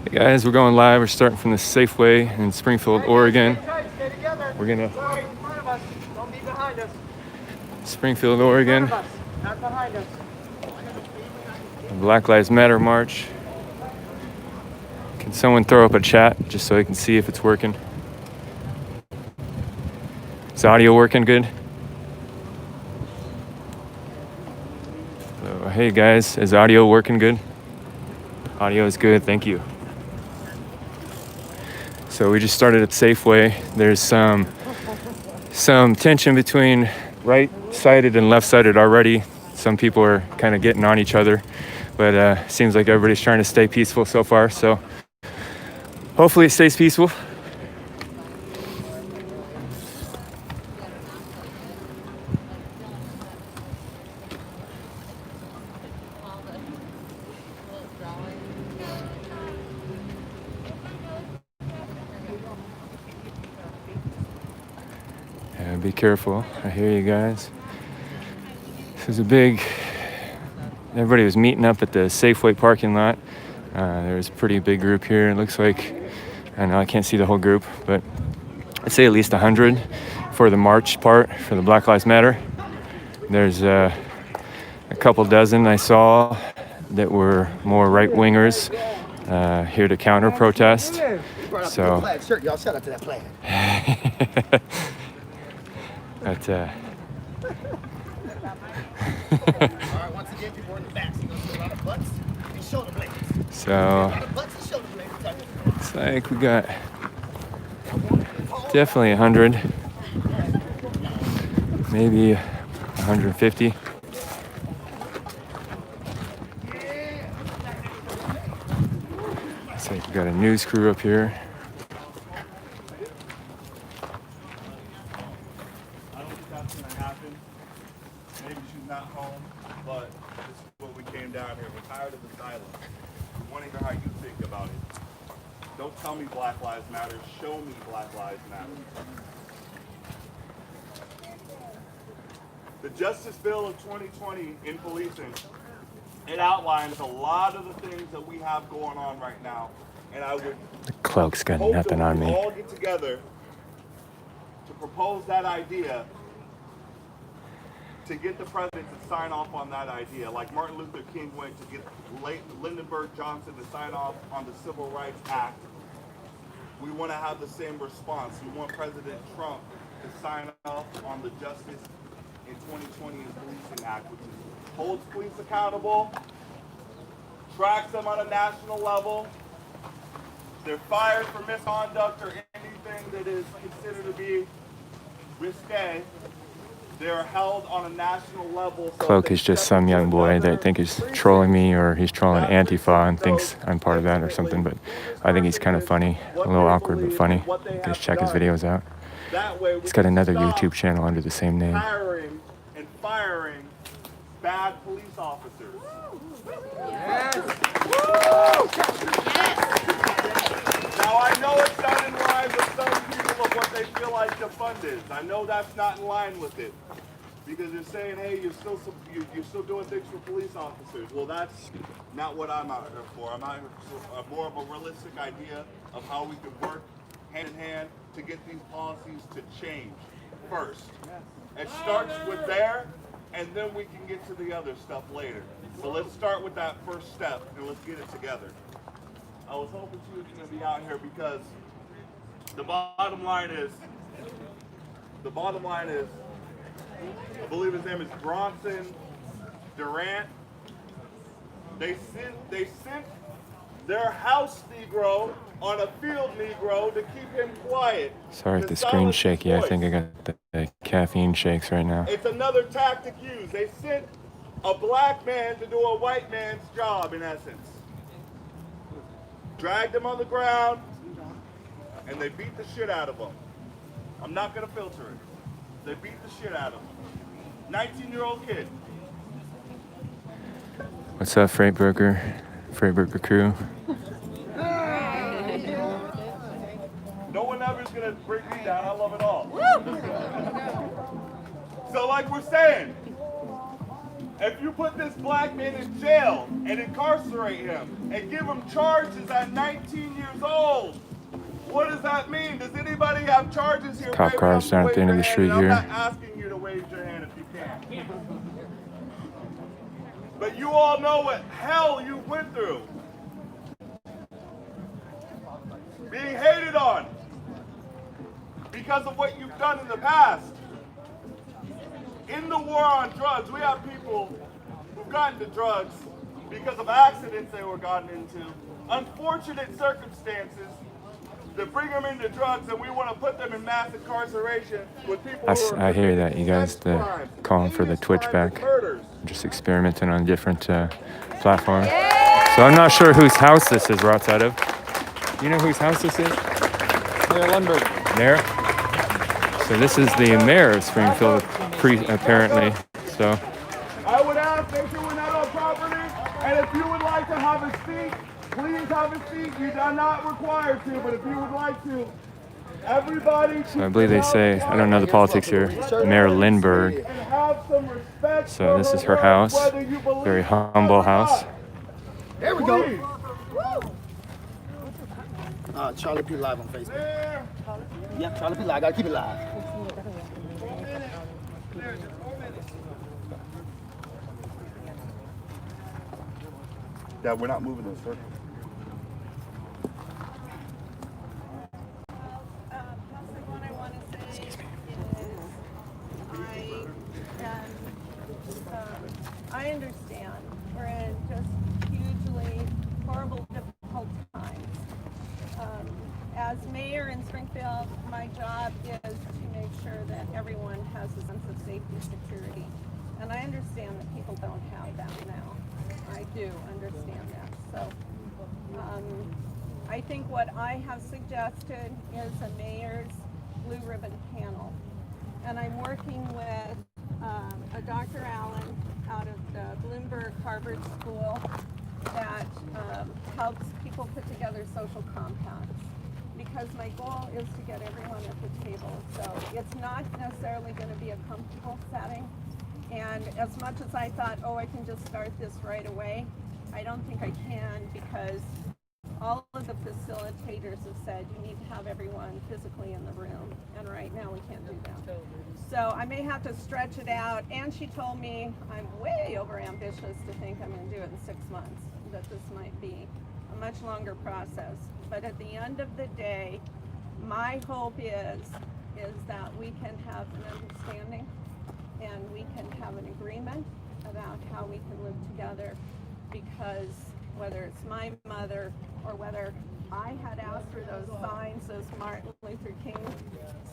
Hey guys, we're going live. We're starting from the Safeway in Springfield, Oregon. We're gonna Springfield, Oregon. Black Lives Matter March. Can someone throw up a chat just so I can see if it's working? Is audio working good? So, hey guys, is audio working good? Audio is good, thank you. So we just started at Safeway. There's some tension between right-sided and left-sided already. Some people are kind of getting on each other, but seems like everybody's trying to stay peaceful so far. So hopefully it stays peaceful. Be careful. I hear you guys. This is everybody was meeting up at the Safeway parking lot. There's a pretty big group here. It looks like, I know I can't see the whole group, but I'd say at least 100 for the march part, for the Black Lives Matter. There's a couple dozen I saw that were more right-wingers here to counter-protest. So, y'all shout out to that plan. But, Alright, once again, people are in the back, so you're gonna see a lot of butts and shoulder blades. So, A lot of butts and shoulder blades. it's like we got definitely 100, maybe 150. It's like we got a news crew up here. I don't think that's gonna happen. Maybe she's not home, but this is what we came down here. We're tired of the silence. We want to hear how you think about it. Don't tell me Black Lives Matter. Show me Black Lives Matter. The Justice Bill of 2020 in policing, it outlines a lot of the things that we have going on right now. And I would The cloak's got hope nothing that on we me. all get together to propose that idea, to get the president to sign off on that idea, like Martin Luther King went to get Lyndon Johnson to sign off on the Civil Rights Act. We want to have the same response. We want President Trump to sign off on the Justice in 2020 and Policing Act, which holds police accountable, tracks them on a national level. They're fired for misconduct or anything that is considered to be risque. They're held on a national level. So Cloak is just some young boy that I think is trolling me, or he's trolling Antifa and thinks I'm part of that or something, but I think he's kind of funny, a little awkward but funny. Just check his videos out. He's got another YouTube channel under the same name. Hiring and firing bad police officers. Yes. Now I know it's not in line with some people of what they feel like the fund is. I know that's not in line with it, because you're saying, hey, you're still doing things for police officers. Well, that's not what I'm out here for. I'm out here for more of a realistic idea of how we can work hand in hand to get these policies to change first. It starts with there, and then we can get to the other stuff later. So let's start with that first step, and let's get it together. I was hoping she was going to be out here because the bottom line is, I believe his name is Bronson Durant. They sent their house Negro on a field Negro to keep him quiet. Sorry if the screen's shaky. I think I got the caffeine shakes right now. It's another tactic used. They sent a black man to do a white man's job, in essence. Dragged him on the ground, and they beat the shit out of him. I'm not going to filter it. They beat the shit out of him. 19-year-old kid. What's up, Freight Broker crew? No one ever is going to bring me down. I love it all. So like we're saying, if you put this black man in jail and incarcerate him and give him charges at 19 years old, what does that mean? Does anybody have charges here? Cop cars down at the end of the street I'm here. not asking you to wave your hand if you can. But you all know what hell you went through. Being hated on because of what you've done in the past. In the war on drugs, we have people who've gotten to drugs because of accidents they were gotten into, unfortunate circumstances that bring them into drugs, and we want to put them in mass incarceration with people who are I hear that. You guys calling for the Twitch back. Just experimenting on different platforms. So I'm not sure whose house this is, we're outside of. You know whose house this is? Mayor Lundberg. Mayor? So this is the mayor of Springfield, apparently. So I would ask that you were not on property, and if you would like to have a seat, please have a seat. You are not required to, but if you would like to, everybody. So I believe they say, I don't know the politics here, Mayor Lindbergh. So this is her house, very humble house. There we go. Charlie P live on Facebook. Yeah, Charlie P live. I gotta keep it live. Dad, we're not moving this, sir. What I want to say is I understand we're in just hugely horrible, difficult times. As mayor in Springfield, my job is to make sure that everyone has a sense of safety and security. And I understand that people don't have that now. I do understand that. So I think what I have suggested is a mayor's blue ribbon panel. And I'm working with a Dr. Allen out of the Bloomberg Harvard School that helps people put together social compacts. Because my goal is to get everyone at the table. So it's not necessarily going to be a comfortable setting. And as much as I thought, oh, I can just start this right away, I don't think I can, because all of the facilitators have said you need to have everyone physically in the room. And right now we can't do that. So I may have to stretch it out. And she told me I'm way over ambitious to think I'm going to do it in 6 months, that this might be a much longer process. But at the end of the day, my hope is that we can have an understanding and we can have an agreement about how we can live together, because whether it's my mother or whether I had asked for those signs, those Martin Luther King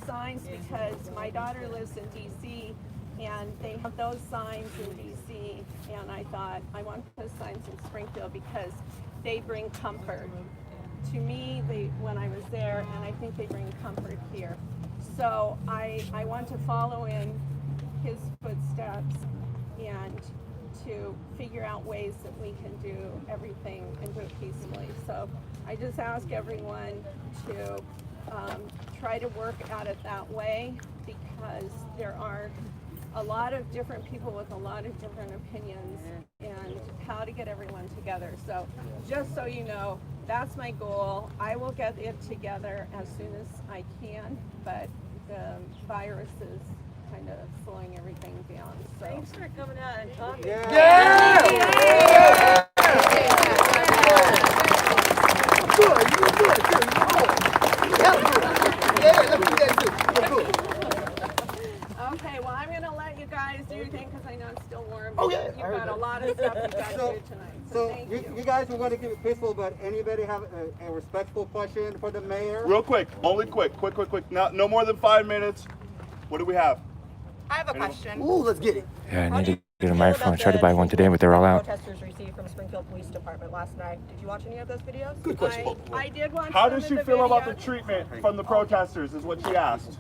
signs, because my daughter lives in DC and they have those signs in DC, and I thought I want those signs in Springfield because they bring comfort to me when I was there, and I think they bring comfort here. So I want to follow in his footsteps and to figure out ways that we can do everything and do it peacefully. So I just ask everyone to try to work at it that way, because there are a lot of different people with a lot of different opinions and how to get everyone together. So just so you know, that's my goal. I will get it together as soon as I can, but the virus is kind of slowing everything down. So thanks for coming out and talking. Yeah. Okay, well, I'm going to let you guys do your thing because I know it's still warm. Oh, yeah. You've got a lot of stuff you've got to do tonight. So thank you. You guys were going to keep it peaceful, but anybody have a respectful question for the mayor? Real quick, only quick. No more than 5 minutes. What do we have? I have a question. Ooh, let's get it. yeah, I need to get a microphone. I tried to buy one today, but they're all out. Protesters received from Springfield Police Department last night. Did you watch any of those videos? Good question. I did want How some does of she the feel about the videos. treatment from the protesters, is what she asked.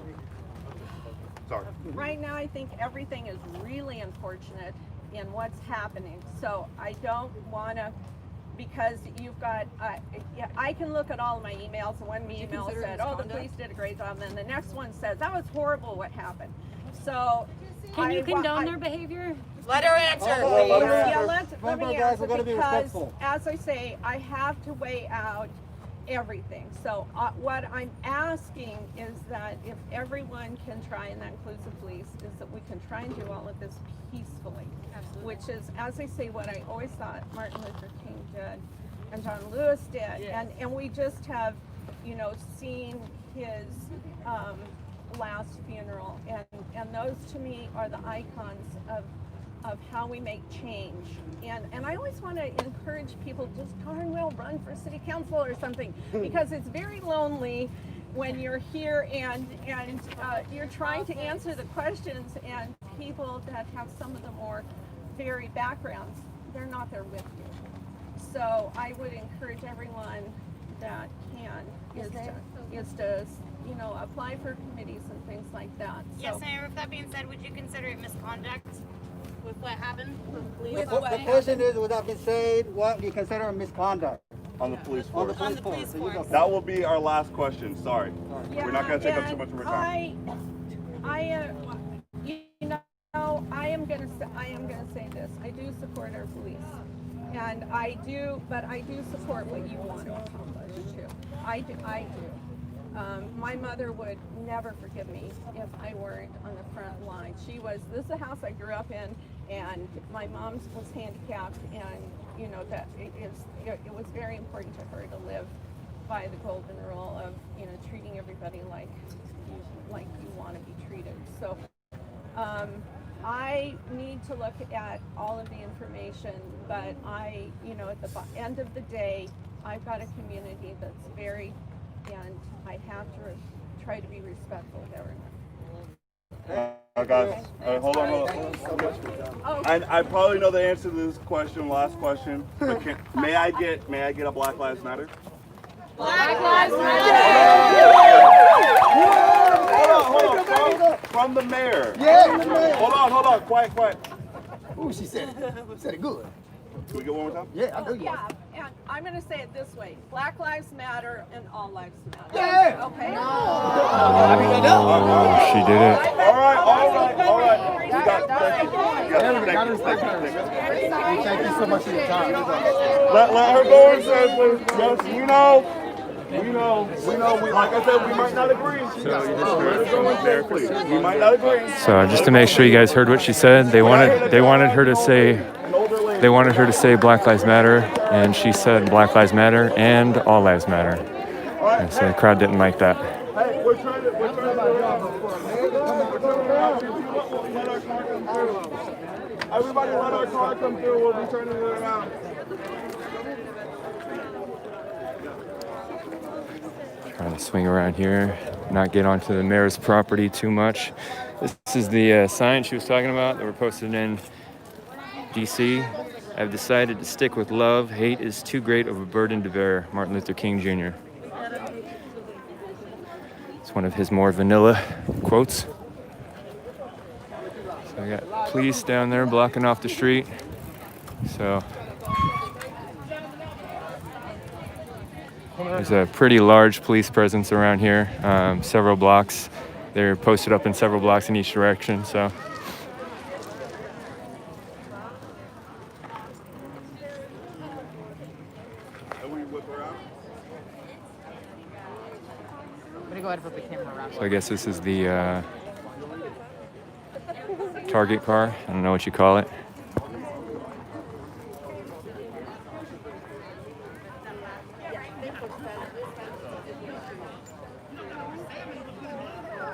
Sorry. Right now, I think everything is really unfortunate in what's happening. So I don't want to, because you've got, I can look at all of my emails, and one email said, oh, the police did a great job, and then the next one says, that was horrible what happened. So Can you condone I- their behavior? Let her answer. Yeah, let me Remember, guys, answer we're gonna be because, respectful. as I say, I have to weigh out everything. So what I'm asking is that if everyone can try, and that includes the police, is that we can try and do all of this peacefully. Absolutely. Which is, as I say, what I always thought Martin Luther King did and John Lewis did. Yes. And we just have, seen his last funeral. And those to me are the icons of how we make change. And I always want to encourage people, just darn well run for city council or something, because it's very lonely when you're here and you're trying to answer the questions, and people that have some of the more varied backgrounds, they're not there with you. So I would encourage everyone that can is to apply for committees and things like that. Yes, Mayor, with that being said, would you consider it misconduct with what happened? With The what question is, with that being said, what do you consider misconduct On the police on the force. police force? There you go. That will be our last question. Sorry. We're not going to take up too and much of our time. I am gonna say this. I do support our police, and I do support what you want to accomplish too. I do. My mother would never forgive me if I weren't on the front line. This is the house I grew up in, and my mom was handicapped, and that it was very important to her to live by the golden rule of treating everybody like you want to be treated. So I need to look at all of the information, but at the end of the day, I've got a community that's very, and I have to try to be respectful of everyone. Guys, hold on. Oh, I probably know the answer to this question, last question. But may I get a Black Lives Matter? Black Lives Matter! Hold on. From the mayor. Yeah, the mayor. Hold on. Quiet. Ooh, she said it good. Can we get one more time? Yeah, I know you. yeah, and I'm going to say it this way: Black Lives Matter and all lives matter. Yeah. Okay. She did it. All right. You got Thank you so much for your time. Let her go and say, please. Yes, we know. Like I said, we might not agree. We might not agree. So just to make sure you guys heard what she said, they wanted her to say Black Lives Matter, and she said Black Lives Matter and all lives matter. And so the crowd didn't like that. Hey, we're trying to let our car come through. Everybody let our car come through. We'll be turning it around. Trying to swing around here, not get onto the mayor's property too much. This is the sign she was talking about that were posted in DC. I've decided to stick with love. Hate is too great of a burden to bear. Martin Luther King Jr. It's one of his more vanilla quotes. So I got police down there blocking off the street. So there's a pretty large police presence around here, several blocks. They're posted up in several blocks in each direction, so. I'm gonna go ahead and put the camera around. So I guess this is the target car. I don't know what you call it.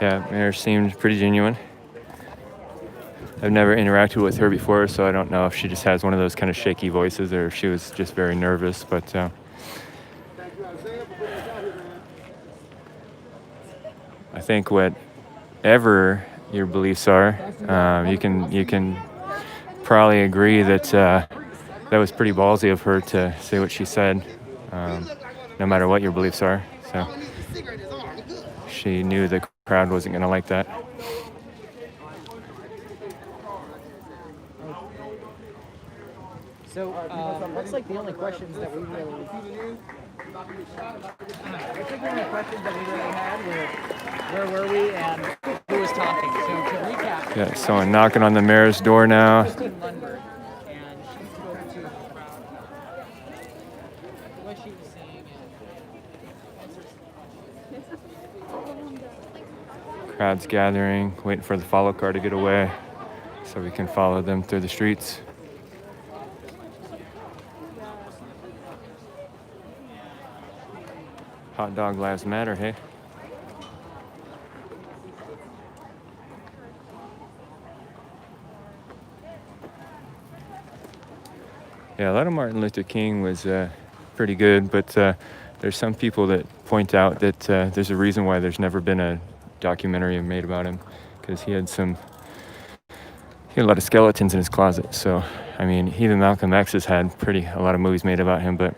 Yeah, Mayor seemed pretty genuine. I've never interacted with her before, so I don't know if she just has one of those kind of shaky voices or if she was just very nervous, but I think whatever your beliefs are, you can probably agree that that was pretty ballsy of her to say what she said, no matter what your beliefs are. So she knew the crowd wasn't going to like that. So, looks like the only questions that we really had were where were we and who was talking. So to recap, Got someone knocking on the mayor's door now. Christine Lundberg, and she spoke to the crowd what she was seeing and Crowd's gathering, waiting for the follow car to get away so we can follow them through the streets. Hot dog lives matter, hey? Yeah, a lot of Martin Luther King was pretty good, but there's some people that point out that there's a reason why there's never been a documentary made about him, because he had a lot of skeletons in his closet. So, I mean, even Malcolm X has had a lot of movies made about him, but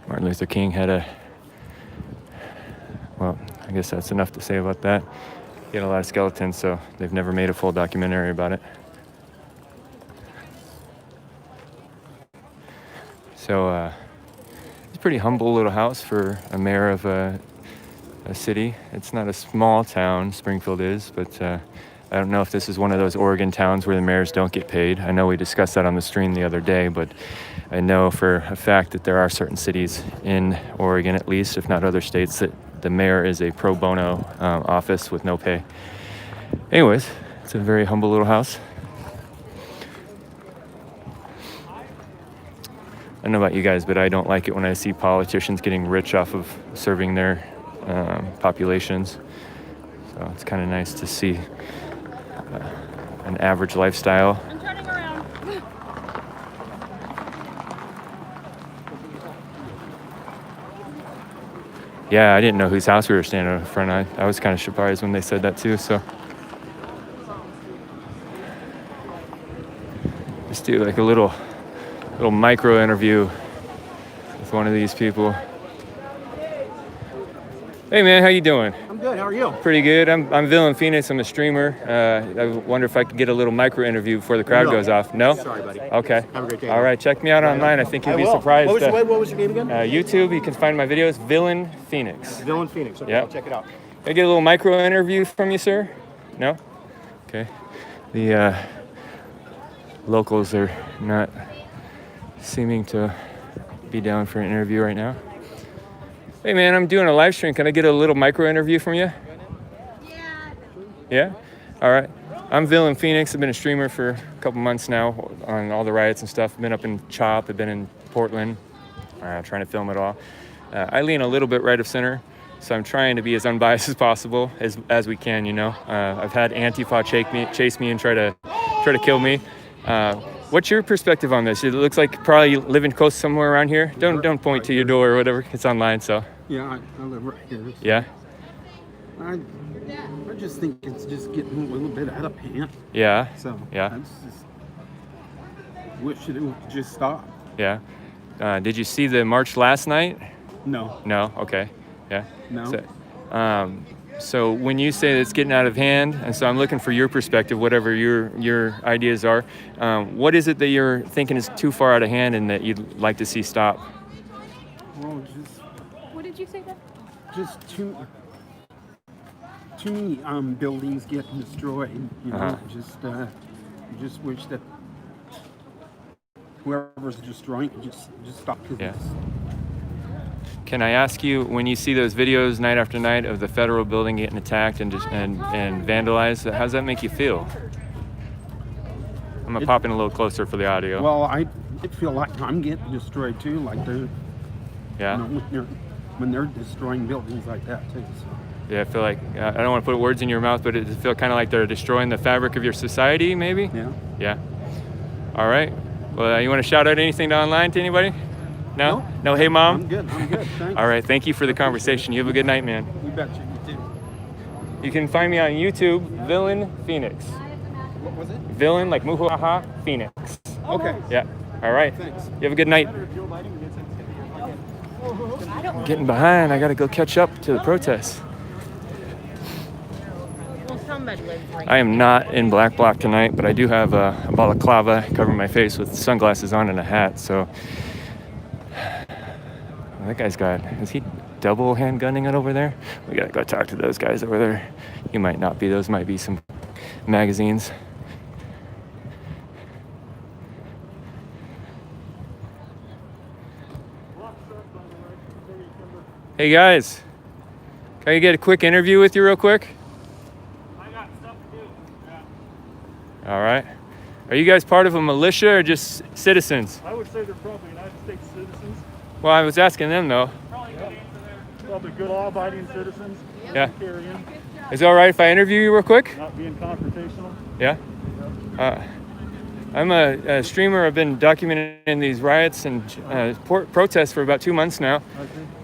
Martin Luther King had well, I guess that's enough to say about that. He had a lot of skeletons, so they've never made a full documentary about it. So it's a pretty humble little house for a mayor of a city. It's not a small town, Springfield is, but I don't know if this is one of those Oregon towns where the mayors don't get paid. I know we discussed that on the stream the other day, but I know for a fact that there are certain cities in Oregon, at least, if not other states, that the mayor is a pro bono office with no pay. Anyways, it's a very humble little house. I don't know about you guys, but I don't like it when I see politicians getting rich off of serving their populations. So it's kind of nice to see an average lifestyle. I'm turning around. Yeah, I didn't know whose house we were standing in front of. I was kind of surprised when they said that too, so. Let's do like a little micro interview with one of these people. Hey man, how you doing? I'm good. How are you? Pretty good. I'm BLM Phoenix. I'm a streamer. I wonder if I could get a little micro interview before the crowd goes off. No? Sorry, buddy. Okay. Have a great day. All right, check me out online. I think you'll I be will. surprised. What was your name again? YouTube. You can find my videos. BLM Phoenix. BLM Phoenix. Okay, Yep. I'll check it out. Can I get a little micro interview from you, sir? No? Okay. The locals are not seeming to be down for an interview right now. Hey man, I'm doing a live stream. Can I get a little micro interview from you? Yeah. Yeah? All right. I'm BLM Phoenix. I've been a streamer for a couple months now on all the riots and stuff. I've been up in CHOP. I've been in Portland, trying to film it all. I lean a little bit right of center, so I'm trying to be as unbiased as possible as we can, you know. I've had Antifa chase me and try to kill me. What's your perspective on this? It looks like probably living close somewhere around here. Don't point to your door or whatever. It's online, so. Yeah, I live right here. So Yeah? I just think it's just getting a little bit out of hand. Yeah? So Yeah. I just wish it would just stop. Yeah. Did you see the march last night? No. No? Okay. Yeah? No. So when you say it's getting out of hand, and so I'm looking for your perspective, whatever your ideas are, what is it that you're thinking is too far out of hand and that you'd like to see stop? Well, just What did you say then? just too many buildings getting destroyed. You know, Uh-huh. just wish that whoever's destroying it just stop. 'Cause Yeah. it's- Can I ask you, when you see those videos night after night of the federal building getting attacked and vandalized, how does that make you feel? I'm gonna pop in a little closer for the audio. Well, I feel like I'm getting destroyed too, like they're Yeah. you know, when they're destroying buildings like that too. So. Yeah, I feel like I don't want to put words in your mouth, but it feel kind of like they're destroying the fabric of your society, maybe. Yeah. Yeah. All right. Well, you want to shout out anything to online to anybody? No? No. Hey, mom. I'm good. Thanks. All right. Thank you for the conversation. You have a good night, man. You betcha. You too. You can find me on YouTube, BLM Phoenix. What was it? BLM, like Muhuaha Phoenix. Okay. Yeah. All right. Thanks. You have a good night. I'm getting behind. I got to go catch up to the protests. Well, somebody lives right I am not in Black Bloc tonight, but I do have a balaclava covering my face with sunglasses on and a hat, so. That guy's is he double handgunning it over there? We gotta go talk to those guys over there. You might not be, those might be some magazines. Hey guys, can I get a quick interview with you real quick? I got stuff to do. Yeah. All right. Are you guys part of a militia or just citizens? I would say they're probably United States citizens. Well, I was asking them though. Probably good law-abiding citizens. Yeah. Carrying, Is it all right if I interview you real quick? not being confrontational. Yeah. I'm a streamer. I've been documenting these riots and protests for about 2 months now.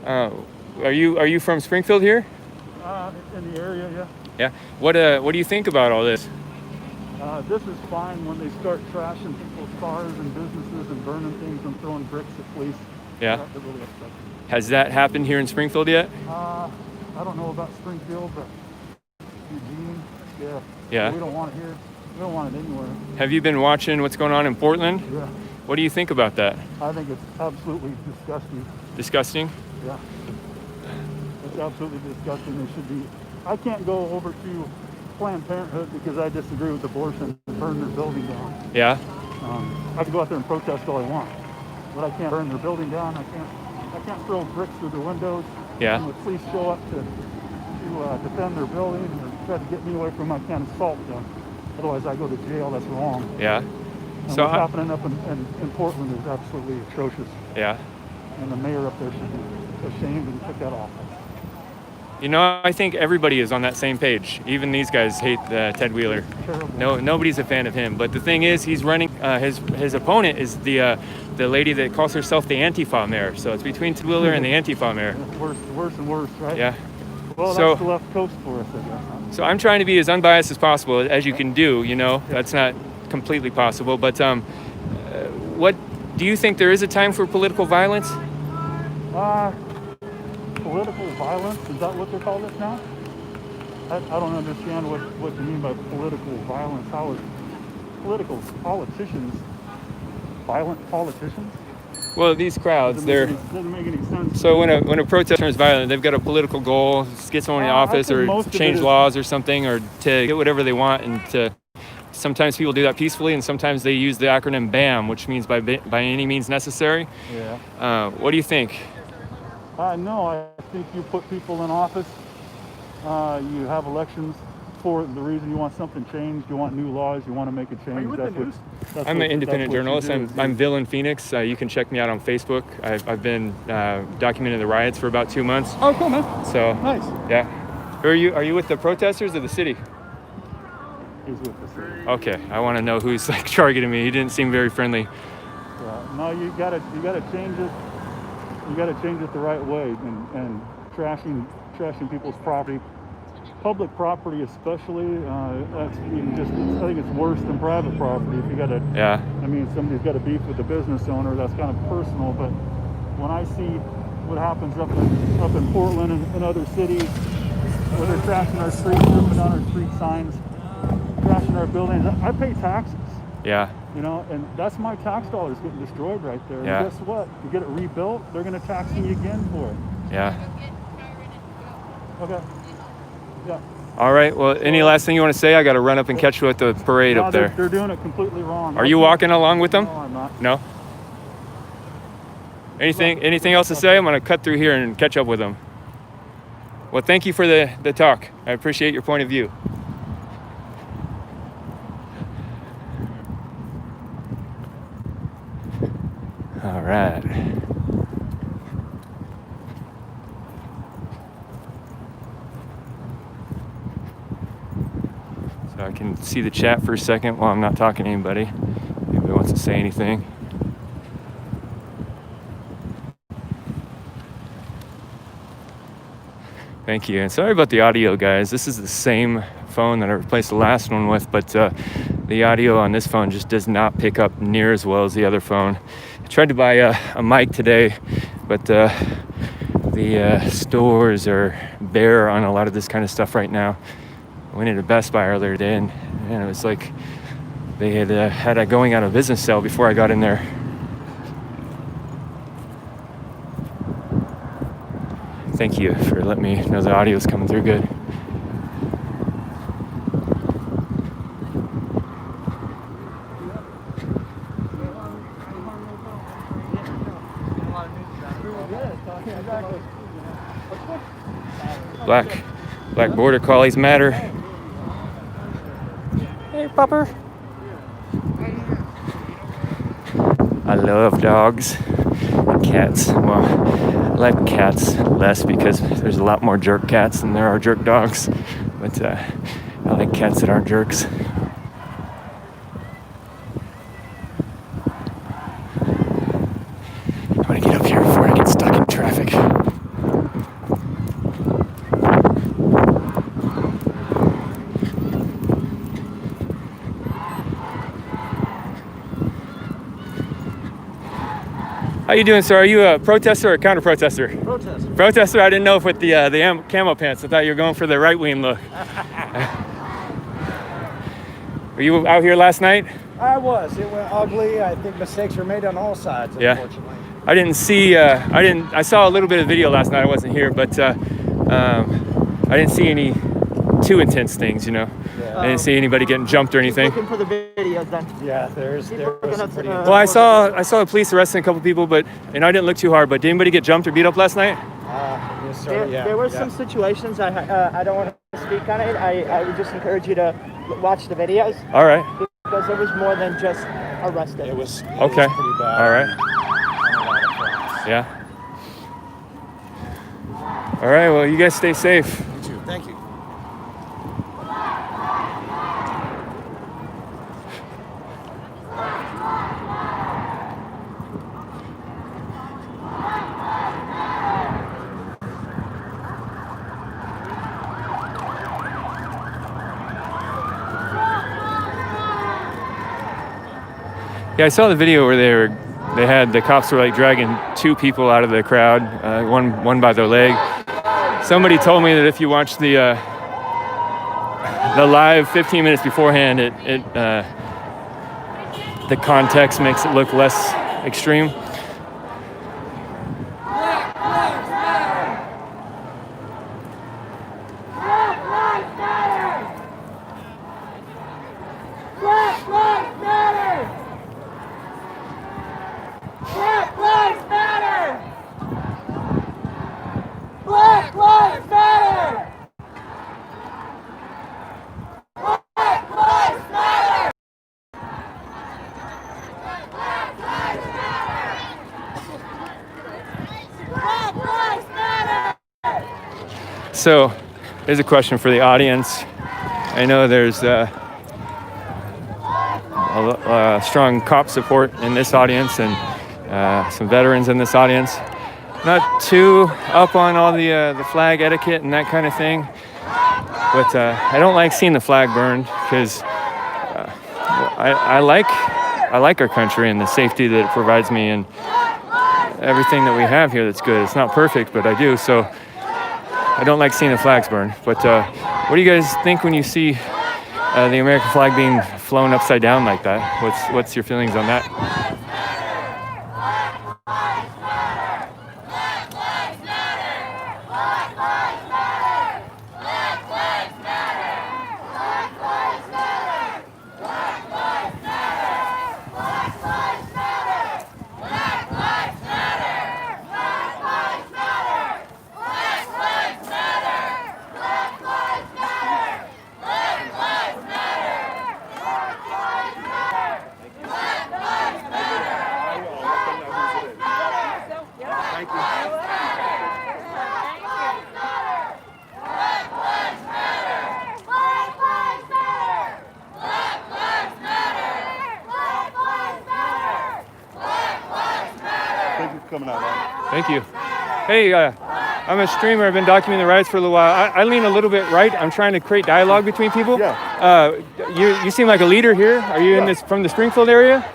Are you from Springfield here? In the area, yeah. Yeah. What do you think about all this? This is fine when they start trashing people's cars and businesses and burning things and throwing bricks at police. Yeah. That really upsets me. Has that happened here in Springfield yet? I don't know about Springfield, but Eugene, yeah. Yeah. We don't want it here. We don't want it anywhere. Have you been watching what's going on in Portland? Yeah. What do you think about that? I think it's absolutely disgusting. Disgusting? Yeah. It's absolutely disgusting. It should be. I can't go over to Planned Parenthood because I disagree with abortion and burn their building down. Yeah. I can go out there and protest all I want, but I can't burn their building down. I can't throw bricks through their windows. Yeah. And the police show up to defend their building or try to get me away from my can assault them. Otherwise, I go to jail. That's wrong. Yeah. And So what's happening up in Portland is absolutely atrocious. Yeah. And the mayor up there should be ashamed and took that off. You know, I think everybody is on that same page. Even these guys hate Ted Wheeler. Terrible. Nobody's a fan of him. But the thing is, he's running. His opponent is the lady that calls herself the Antifa mayor. So it's between Ted Wheeler and the Antifa mayor. Worse and worse, right? Yeah. Well, So- that's the left coast for us, I guess. Huh? So I'm trying to be as unbiased as possible, as you can do. You know, that's not completely possible. But what do you think? There is a time for political violence? Political violence, is that what they call this now? I don't understand what you mean by political violence. How is political politicians violent politicians? Well, these crowds, Doesn't make any sense. so when a protest turns violent, they've got a political goal, get someone in office think or most of it change is- laws or something, or to get whatever they want. And sometimes people do that peacefully, and sometimes they use the acronym BAM, which means by any means necessary. Yeah. What do you think? No, I think you put people in office. You have elections for the reason you want something changed. You want new laws. You want to make a change. Are you with the news? I'm an independent journalist. I'm Villain Phoenix. You can check me out on Facebook. I've been documenting the riots for about 2 months. Oh, cool, man. So Nice. yeah. Are you with the protesters or the city? He's with the city. Okay, I want to know who's like targeting me. He didn't seem very friendly. No, you gotta change it. You gotta change it the right way, and trashing people's property, public property especially. That's even I think it's worse than private property. If you gotta, Yeah. I mean, somebody's got a beef with the business owner. That's kind of personal. But when I see what happens up in Portland and other cities, where they're trashing our streets, ripping down our street signs, trashing our buildings, I pay taxes. Yeah. You know, and that's my tax dollars getting destroyed right there. Yeah. And guess what? You get it rebuilt, they're going to tax me again for it. Yeah. Okay. Yeah. All right. Well, any last thing you want to say? I got to run up and catch you at the parade No, up there. They're doing it completely wrong. Are you walking along with them? No, I'm not. No. Anything else to say? I'm going to cut through here and catch up with them. Well, thank you for the talk. I appreciate your point of view. All right. So I can see the chat for a second while I'm not talking to anybody. Anybody wants to say anything? Thank you. And sorry about the audio, guys. This is the same phone that I replaced the last one with, but the audio on this phone just does not pick up near as well as the other phone. I tried to buy a mic today, but the stores are bare on a lot of this kind of stuff right now. I went into Best Buy earlier today, and it was like they had a going out of business sale before I got in there. Thank you for letting me know the audio is coming through good. Black border collies matter. Hey, pupper. I love dogs and cats. Well, I like cats less because there's a lot more jerk cats than there are jerk dogs. But I like cats that aren't jerks. I want to get up here before I get stuck in traffic. How you doing, sir? Are you a protester or a counter-protester? Protest. Protester? I didn't know if with the camo pants. I thought you were going for the right-wing look. Were you out here last night? I was. It went ugly. I think mistakes were made on all sides, unfortunately. I didn't see. I saw a little bit of video last night. I wasn't here, but I didn't see any too intense things. You know, I didn't see anybody getting jumped or anything. Looking for the videos then. Yeah, there was some pretty. Well, I saw the police arresting a couple people, and I didn't look too hard. But did anybody get jumped or beat up last night? Yes, sir, There were some situations. I don't want to speak on it. I would just encourage you to watch the videos. All right. Because there was more than just arrested. It was Okay. pretty bad. All right. Yeah. All right. Well, you guys stay safe. You too. Thank you. Yeah, I saw the video where the cops were like dragging two people out of the crowd, one by their leg. Somebody told me that if you watch the live 15 minutes beforehand, the context makes it look less extreme. So, here's a question for the audience. I know there's a strong cop support in this audience and some veterans in this audience. Not too up on all the flag etiquette and that kind of thing, but I don't like seeing the flag burned because I like our country and the safety that it provides me and everything that we have here that's good. It's not perfect, but I do. So I don't like seeing the flags burn. But what do you guys think when you see the American flag being flown upside down like that? What's your feelings on that? Coming out, man. Thank you. Hey, I'm a streamer. I've been documenting the riots for a little while. I lean a little bit right. I'm trying to create dialogue between people. Yeah. You seem like a leader here. Are you in this from the Springfield area?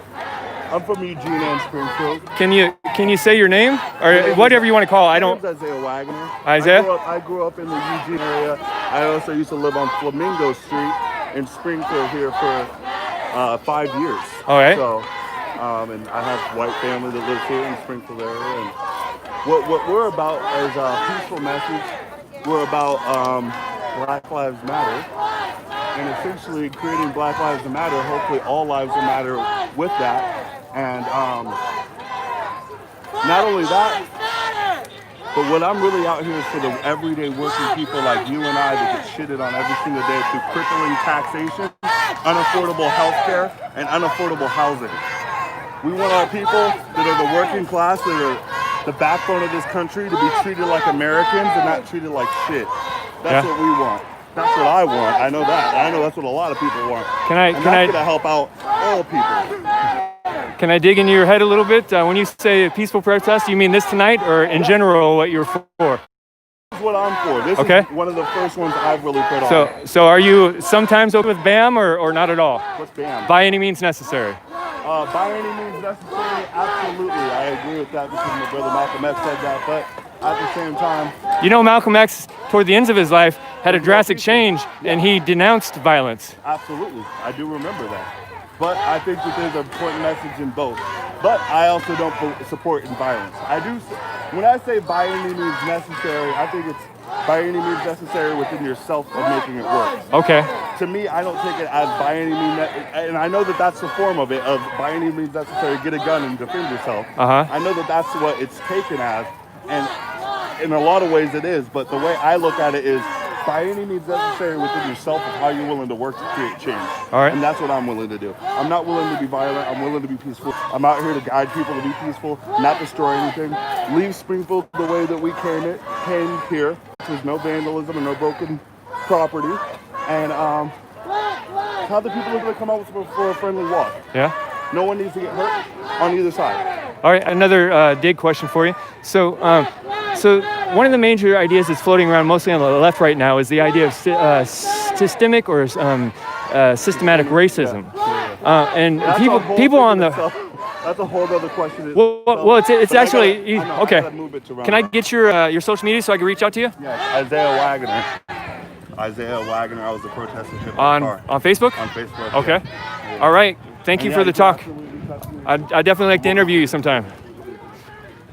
I'm from Eugene and Springfield. Can you say your name or whatever you want to call it? I don't. My name's Isaiah Wagner. Isaiah? I grew up in the Eugene area. I also used to live on Flamingo Street in Springfield here for 5 years. All right. So, and I have white family that lives here in the Springfield area. And what we're about is a peaceful message. We're about Black Lives Matter. And essentially creating Black Lives Matter, hopefully all lives will matter with that. And not only that, But what I'm really out here is for the everyday working people like you and I that get shitted on every single day through crippling taxation, unaffordable health care, and unaffordable housing. We want our people that are the working class, that are the backbone of this country, to be treated like Americans and not treated like shit. That's what we want. That's what I want. I know that. I know that's what a lot of people want. That's going to help out all people. Can I dig into your head a little bit? When you say peaceful protest, do you mean this tonight or in general what you're for? This is what I'm for. This is one of the first ones I've really put on. So are you sometimes open with BAM or not at all? What's BAM? By any means necessary. By any means necessary, absolutely. I agree with that because my brother Malcolm X said that. But at the same time, you know, Malcolm X, toward the ends of his life, had a drastic change, and he denounced violence. Absolutely. I do remember that. But I think that there's an important message in both. But I also don't support in violence. I do. When I say by any means necessary, I think it's by any means necessary within yourself of making it work. Okay. To me, I don't take it as by any means, and I know that that's the form of it, of by any means necessary, get a gun and defend yourself. I know that that's what it's taken as, and in a lot of ways it is, but the way I look at it is by any means necessary within yourself of how you're willing to work to create change. All right. And that's what I'm willing to do. I'm not willing to be violent. I'm willing to be peaceful. I'm out here to guide people to be peaceful, not destroy anything. Leave Springfield the way that we came here. There's no vandalism and no broken property. And how the people are going to come out for a friendly walk. Yeah. No one needs to get hurt on either side. All right, another dig question for you. So one of the major ideas that's floating around mostly on the left right now is the idea of systemic or systematic racism. And that's people on the... That's a whole other question. Well, it's actually... Okay. Can I get your social media so I can reach out to you? Yes, Isaiah Wagner. I was the protester on Facebook? On Facebook. Okay. Yeah. All right. Thank you for the talk. I definitely like to interview you sometime.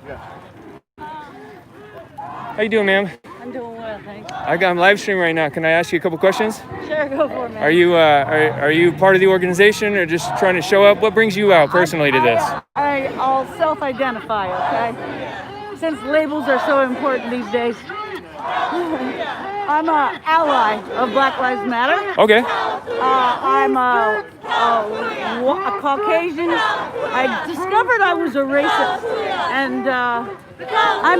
Yeah. How you doing, ma'am? I'm doing well, thanks. I'm live streaming right now. Can I ask you a couple questions? Sure, go for it, man. Are you part of the organization or just trying to show up? What brings you out personally to this? I'll self-identify, okay? Since labels are so important these days. I'm an ally of Black Lives Matter. Okay. I'm a Caucasian. I discovered I was a racist, and I'm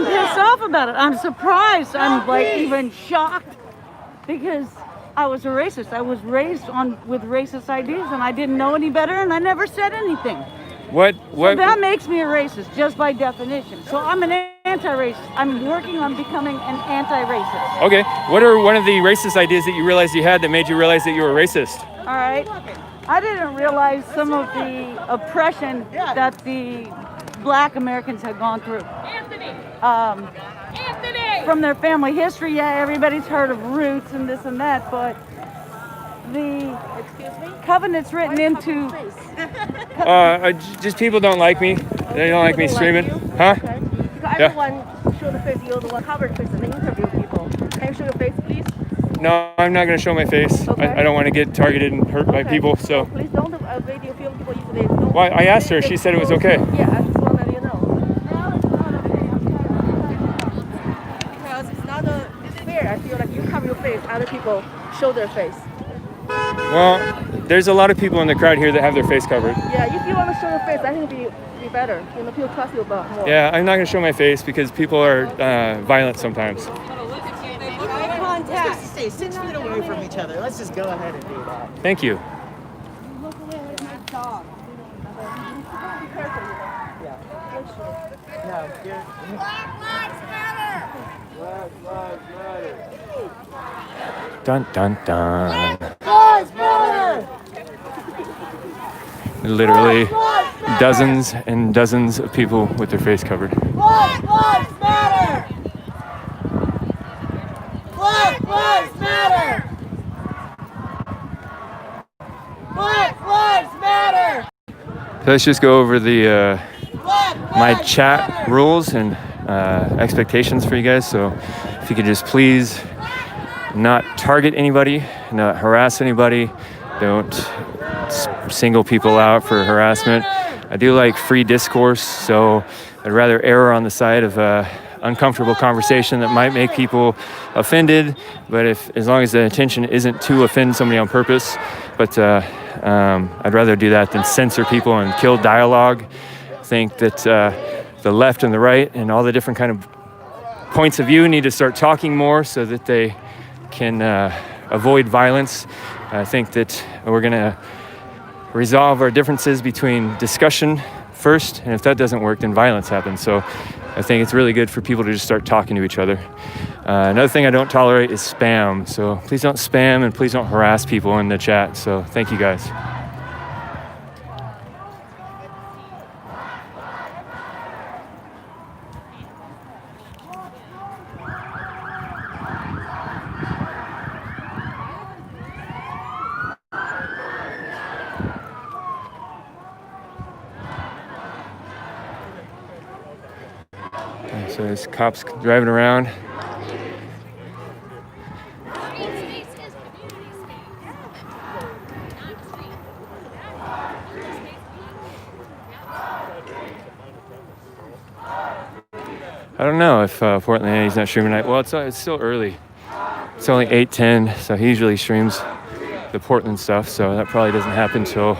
pissed off about it. I'm surprised. I'm like even shocked because I was a racist. I was raised with racist ideas, and I didn't know any better, and I never said anything. What? So that makes me a racist, just by definition. So I'm an anti-racist. I'm working on becoming an anti-racist. Okay. What are one of the racist ideas that you realized you had that made you realize that you were racist? All right. I didn't realize some of the oppression that the Black Americans had gone through. From their family history, yeah, everybody's heard of roots and this and that, but the covenants written into... just people don't like me. They don't like me streaming. Huh? Okay. So everyone show the face. You're the one covered face in the interview people. Can you show your face, please? No, I'm not going to show my face. Okay. I don't want to get targeted and hurt by people. So. Please don't video film people if they don't. Well, I asked her. She said it was okay. Yeah, I just want to let you know. Because it's not fair. I feel like you cover your face. Other people show their face. Well, there's a lot of people in the crowd here that have their face covered. Yeah, if you want to show your face, I think it'd be better. You know, people trust you about more. Yeah, I'm not going to show my face because people are violent sometimes. Contact. Stay 6 feet away from each other. Let's just go ahead and do that. Thank you. Look away at my dog. Be careful, you know. Yeah. No, Black Lives Matter! Black Lives Matter! Dun dun dun. Black Lives Matter! Literally dozens and dozens of people with their face covered. Black Lives Matter! Black Lives Matter! Black Lives Matter! So let's just go over the my chat rules and expectations for you guys. So if you could just please not target anybody, not harass anybody, don't single people out for harassment. I do like free discourse, so I'd rather err on the side of uncomfortable conversation that might make people offended, but as long as the intention isn't to offend somebody on purpose. But I'd rather do that than censor people and kill dialogue. I think that the left and the right and all the different kind of points of view need to start talking more so that they can avoid violence. I think that we're going to resolve our differences between discussion first, and if that doesn't work, then violence happens. So I think it's really good for people to just start talking to each other. Another thing I don't tolerate is spam. So please don't spam and please don't harass people in the chat. So thank you guys. So there's cops driving around. I don't know if Portland Andy's not streaming tonight. Well, it's still early. It's only 8:10, so he usually streams the Portland stuff, so that probably doesn't happen till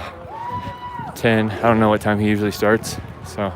10. I don't know what time he usually starts, so.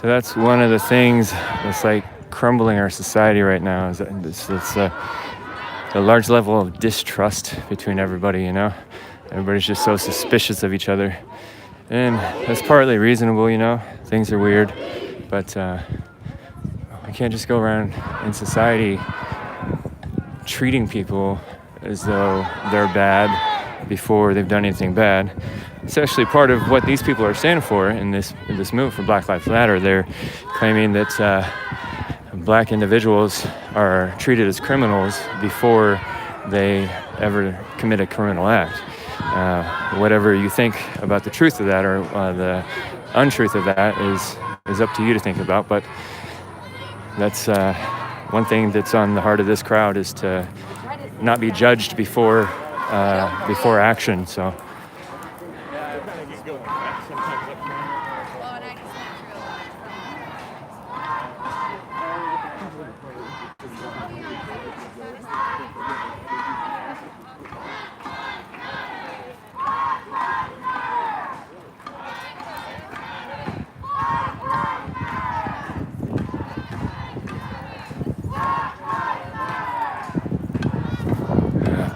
So that's one of the things that's like crumbling our society right now is the large level of distrust between everybody, you know? Everybody's just so suspicious of each other. And that's partly reasonable, you know? Things are weird, but I can't just go around in society treating people as though they're bad before they've done anything bad. It's actually part of what these people are standing for in this movement for Black Lives Matter. They're claiming that black individuals are treated as criminals before they ever commit a criminal act. Whatever you think about the truth of that or the untruth of that is up to you to think about. But that's one thing that's on the heart of this crowd is to not be judged before action. So.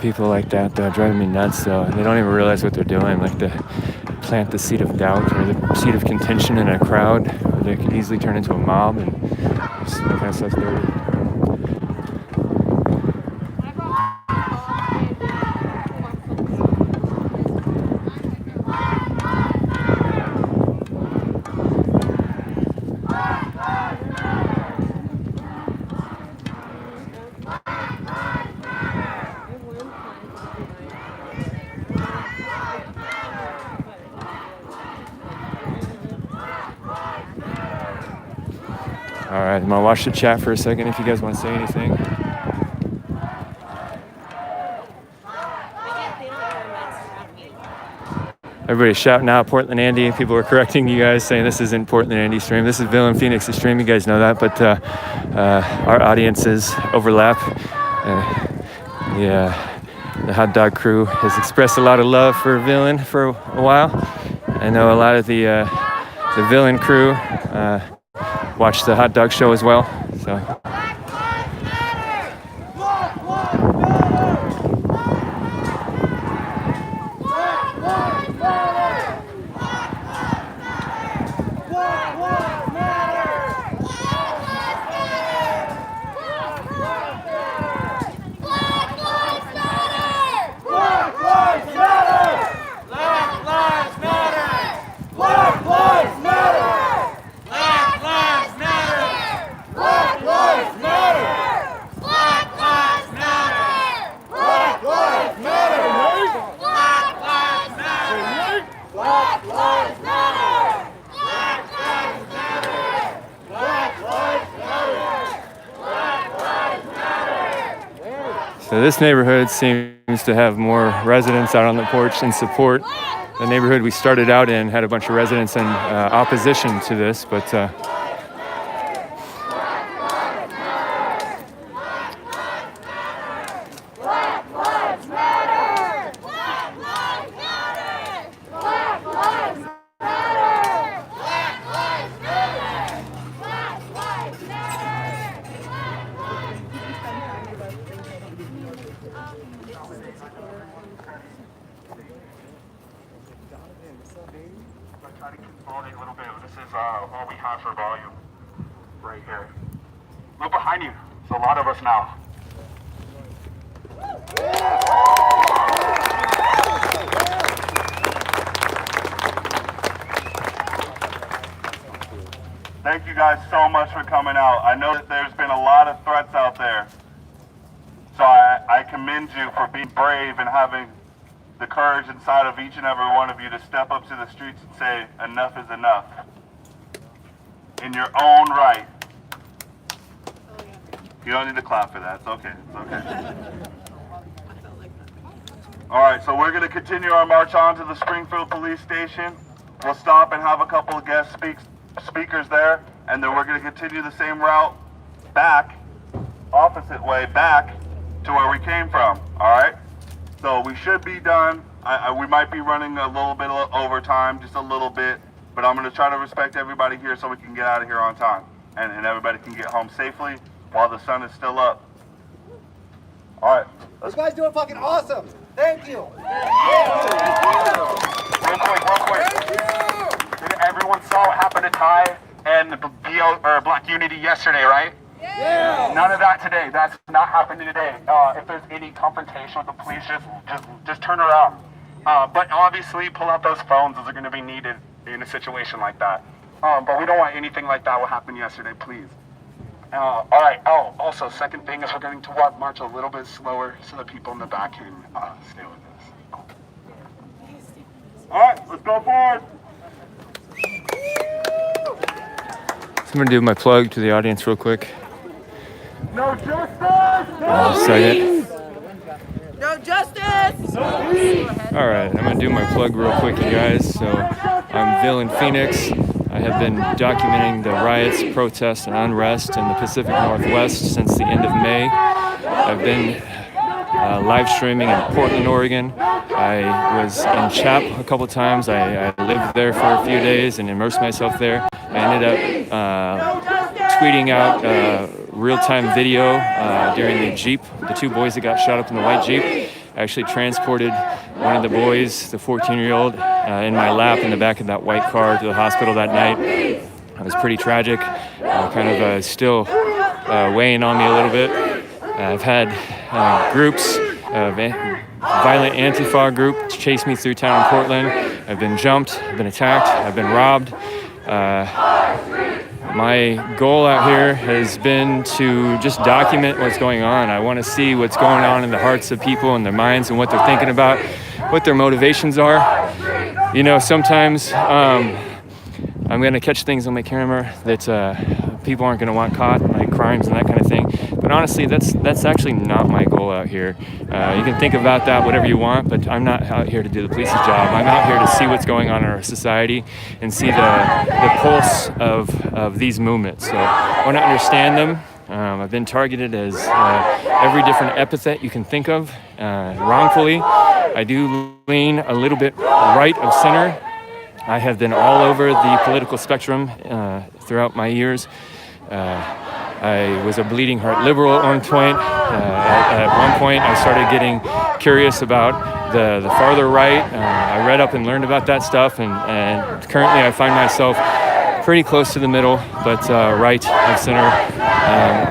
People like that driving me nuts, though. They don't even realize what they're doing. Like to plant the seed of doubt or the seed of contention in a crowd, where they can easily turn into a mob, and just that kind of stuff's dirty. All right, I'm gonna watch the chat for a second if you guys want to say anything. Everybody's shouting out Portland Andy. People are correcting you guys, saying this isn't Portland Andy's stream. This is BLM Phoenix's stream. You guys know that, but our audiences overlap. The hot dog crew has expressed a lot of love for Villain for a while. I know a lot of the Villain crew watch the hot dog show as well. So. So this neighborhood seems to have more residents out on the porch in support. The neighborhood we started out in had a bunch of residents in opposition to this, but try to consolidate a little bit. This is all we have for volume right here. Look behind you. It's a lot of us now. Thank you guys so much for coming out. I know that there's been a lot of threats out there. So I commend you for being brave and having the courage inside of each and every one of you to step up to the streets and say, enough is enough. In your own right. You don't need to clap for that. It's okay. It's okay. All right, so we're going to continue our march on to the Springfield Police Station. We'll stop and have a couple of guest speakers there, and then we're going to continue the same route back, opposite way back to where we came from. All right? So we should be done. We might be running a little bit of overtime, just a little bit, but I'm going to try to respect everybody here so we can get out of here on time and everybody can get home safely while the sun is still up. All right. You guys doing fucking awesome. Thank you. Real quick. Did everyone saw what happened to Ty and the Black Unity yesterday, right? Yeah. None of that today. That's not happening today. If there's any confrontation with the police, just turn around. But obviously, pull out those phones. Those are going to be needed in a situation like that. But we don't want anything like that what happened yesterday, please. All right. Oh, also, second thing is we're going to march a little bit slower so the people in the back can stay with us. All right, let's go forward. So I'm going to do my plug to the audience real quick. No justice! Just a second. No justice! No peace! All right, I'm going to do my plug real quick, you guys. So I'm Villain Phoenix. I have been documenting the riots, protests, and unrest in the Pacific Northwest since the end of May. I've been live streaming in Portland, Oregon. I was in CHAP a couple times. I lived there for a few days and immersed myself there. I ended up tweeting out real-time video during the Jeep, the two boys that got shot up in the white Jeep. I actually transported one of the boys, the 14-year-old, in my lap in the back of that white car to the hospital that night. It was pretty tragic, kind of still weighing on me a little bit. I've had groups, violent Antifa group chase me through town in Portland. I've been jumped, I've been attacked, I've been robbed. My goal out here has been to just document what's going on. I want to see what's going on in the hearts of people and their minds and what they're thinking about, what their motivations are. You know, sometimes I'm going to catch things on my camera that people aren't going to want caught, like crimes and that kind of thing. But honestly, that's actually not my goal out here. You can think about that whatever you want, but I'm not out here to do the police's job. I'm out here to see what's going on in our society and see the pulse of these movements. So I want to understand them. I've been targeted as every different epithet you can think of, wrongfully. I do lean a little bit right of center. I have been all over the political spectrum throughout my years. I was a bleeding heart liberal at one point. At one point, I started getting curious about the farther right. I read up and learned about that stuff, and currently I find myself pretty close to the middle, but right of center.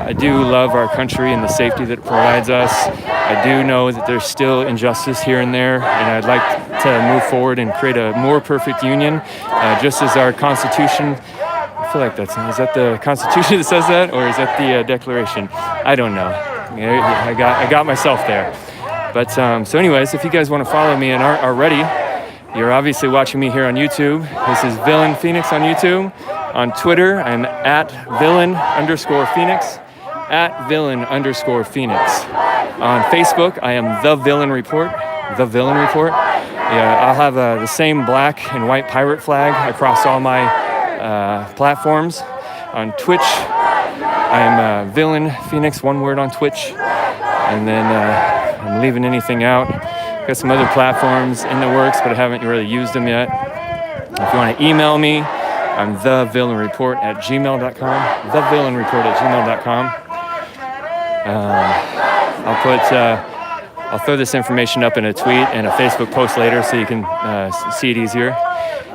I do love our country and the safety that it provides us. I do know that there's still injustice here and there, and I'd like to move forward and create a more perfect union, just as our Constitution. I feel like is that the Constitution that says that, or is that the Declaration? I don't know. I got myself there. But so anyways, if you guys want to follow me and aren't already, you're obviously watching me here on YouTube. This is Villain Phoenix on YouTube. On Twitter, I'm at villain_Phoenix, at villain_Phoenix. On Facebook, I am The Villain Report. The Villain Report. Yeah, I'll have the same black and white pirate flag across all my platforms. On Twitch, I'm Villain Phoenix, one word on Twitch. And then I'm leaving anything out. Got some other platforms in the works, but I haven't really used them yet. If you want to email me, I'm thevillainreport@gmail.com. Thevillainreport@gmail.com. I'll throw this information up in a tweet and a Facebook post later so you can see it easier.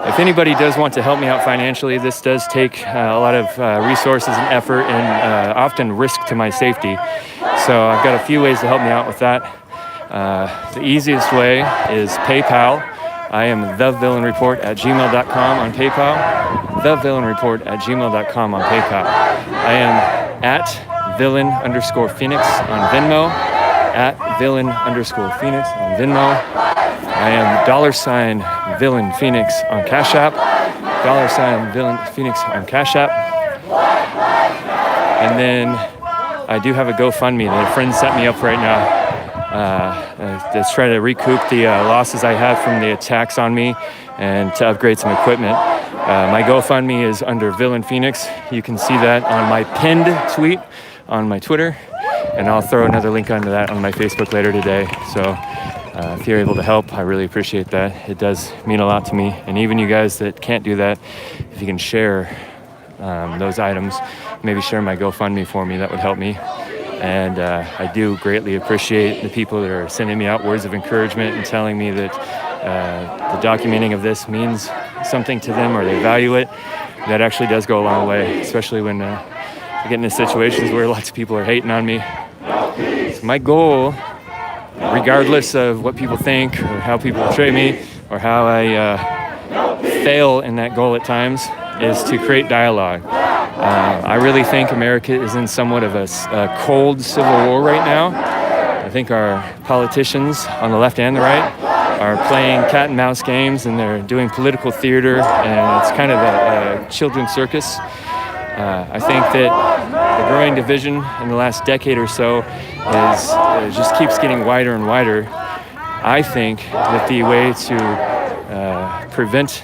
If anybody does want to help me out financially, this does take a lot of resources and effort and often risk to my safety. So I've got a few ways to help me out with that. The easiest way is PayPal. I am thevillainreport@gmail.com on PayPal. Thevillainreport@gmail.com on PayPal. I am at villain_Phoenix on Venmo. At villain_Phoenix on Venmo. I am $Villain Phoenix on Cash App. $Villain Phoenix on Cash App. And then I do have a GoFundMe that a friend set me up right now. That's trying to recoup the losses I had from the attacks on me and to upgrade some equipment. My GoFundMe is under Villain Phoenix. You can see that on my pinned tweet on my Twitter. And I'll throw another link onto that on my Facebook later today. So if you're able to help, I really appreciate that. It does mean a lot to me. And even you guys that can't do that, if you can share those items, maybe share my GoFundMe for me, that would help me. And I do greatly appreciate the people that are sending me out words of encouragement and telling me that the documenting of this means something to them or they value it. That actually does go a long way, especially when I get into situations where lots of people are hating on me. So my goal, regardless of what people think or how people portray me or how I fail in that goal at times, is to create dialogue. I really think America is in somewhat of a cold civil war right now. I think our politicians on the left and the right are playing cat and mouse games, and they're doing political theater, and it's kind of a children's circus. I think that the growing division in the last decade or so just keeps getting wider and wider. I think that the way to prevent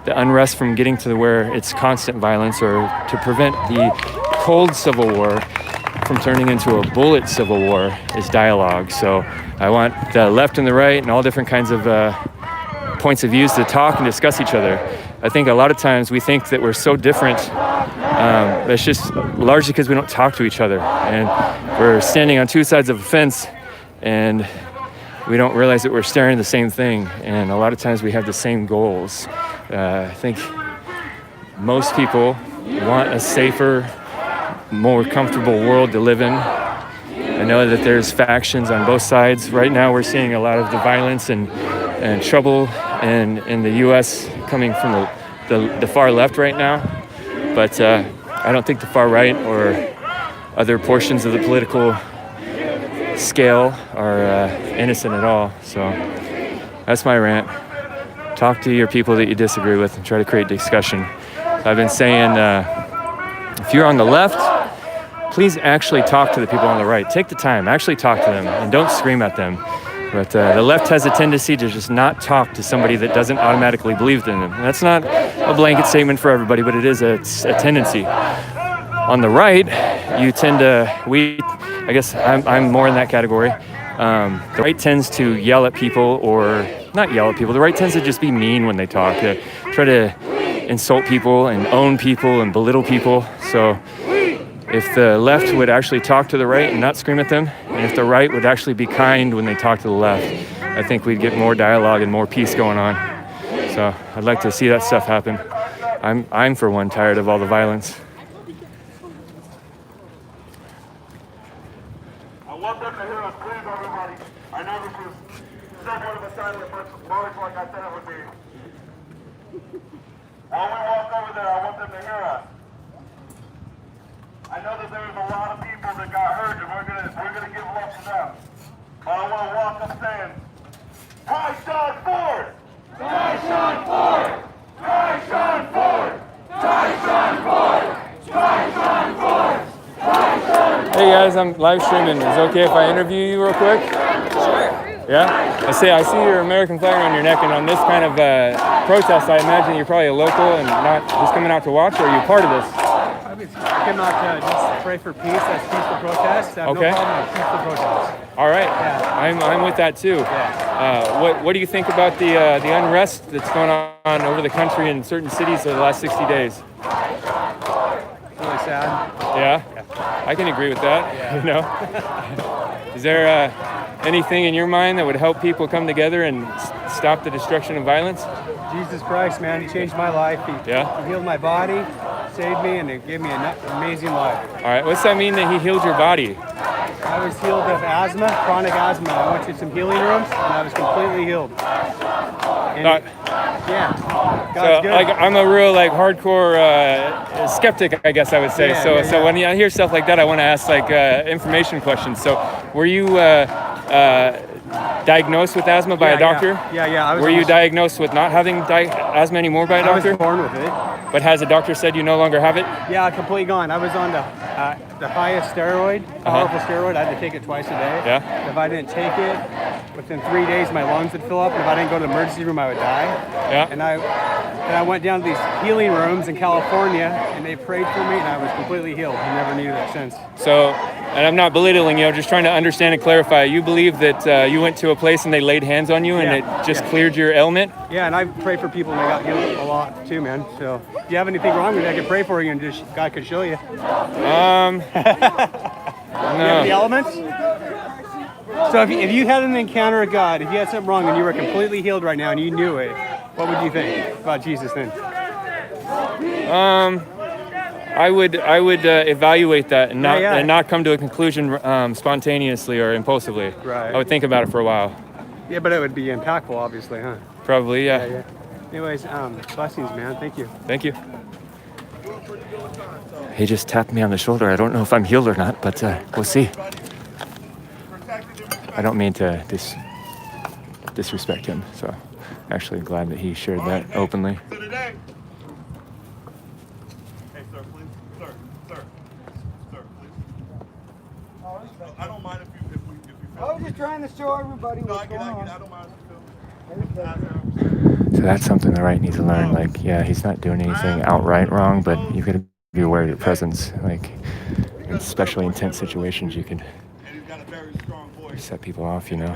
the unrest from getting to where it's constant violence, or to prevent the cold civil war from turning into a bullet civil war, is dialogue. So I want the left and the right and all different kinds of points of views to talk and discuss each other. I think a lot of times we think that we're so different. That's just largely because we don't talk to each other, and we're standing on two sides of a fence, and we don't realize that we're staring at the same thing. And a lot of times we have the same goals. I think most people want a safer, more comfortable world to live in. I know that there's factions on both sides. Right now we're seeing a lot of the violence and trouble in the U.S. coming from the far left right now. But I don't think the far right or other portions of the political scale are innocent at all. So that's my rant. Talk to your people that you disagree with and try to create discussion. I've been saying, if you're on the left, please actually talk to the people on the right. Take the time, actually talk to them, and don't scream at them. But the left has a tendency to just not talk to somebody that doesn't automatically believe in them. And that's not a blanket statement for everybody, but it is a tendency. On the right, you tend to, I guess I'm more in that category. The right tends to yell at people, or not yell at people. The right tends to just be mean when they talk, try to insult people and own people and belittle people. So if the left would actually talk to the right and not scream at them, and if the right would actually be kind when they talk to the left, I think we'd get more dialogue and more peace going on. So I'd like to see that stuff happen. I'm for one tired of all the violence. I want them to hear us, please, everybody. I know this is somewhat of a silent voice, like I said it would be. While we walk over there, I want them to hear us. I know that there's a lot of people that got hurt, and we're gonna give love to them. But I want to walk up saying, Tyson Ford! Tyson Ford! Tyson Ford! Tyson Ford! Tyson Ford! Tyson Ford! Hey guys, I'm live streaming. Is it okay if I interview you real quick? Sure. Yeah? I see your American flag around your neck, and on this kind of protest, I imagine you're probably a local and not just coming out to watch, or are you part of this? I came out to just pray for peace. That's peaceful protest. I have no problem with peaceful protest. All right. Yeah. I'm with that too. Yeah. What do you think about the unrest that's going on over the country in certain cities over the last 60 days? Really sad. Yeah? I can agree with that. Yeah. You know? Is there anything in your mind that would help people come together and stop the destruction of violence? Jesus Christ, man, he changed my life. He healed my body, saved me, and it gave me an amazing life. All right, what's that mean that he healed your body? I was healed of asthma, chronic asthma. I went to some healing rooms, and I was completely healed. And God's good. I'm a real hardcore skeptic, I guess I would say. So when I hear stuff like that, I want to ask information questions. So were you diagnosed with asthma by a doctor? Yeah. Were you diagnosed with not having asthma anymore by a doctor? I was born with it. But has a doctor said you no longer have it? Yeah, completely gone. I was on the highest steroid, powerful steroid. I had to take it twice a day. Yeah. If I didn't take it, within 3 days my lungs would fill up, and if I didn't go to the emergency room, I would die. Yeah. And I went down to these healing rooms in California, and they prayed for me, and I was completely healed. I never needed it since. So, and I'm not belittling you, I'm just trying to understand and clarify. You believe that you went to a place and they laid hands on you and it just cleared your ailment? Yeah, and I pray for people and they got healed a lot too, man. So if you have anything wrong with you, I can pray for you and just God could show you. No. You have the elements? So if you had an encounter with God, if you had something wrong and you were completely healed right now and you knew it, what would you think about Jesus then? I would evaluate that and not come to a conclusion spontaneously or impulsively. Right. I would think about it for a while. Yeah, but it would be impactful, obviously, huh? Probably, yeah. Anyways, blessings, man. Thank you. Thank you. He just tapped me on the shoulder. I don't know if I'm healed or not, but we'll see. I don't mean to disrespect him, so I'm actually glad that he shared that openly. I don't mind if you I was just trying to show everybody what's going on. I don't mind So that's something the right needs to learn. He's not doing anything outright wrong, but you've got to be aware of your presence. In especially intense situations, you can set people off, you know.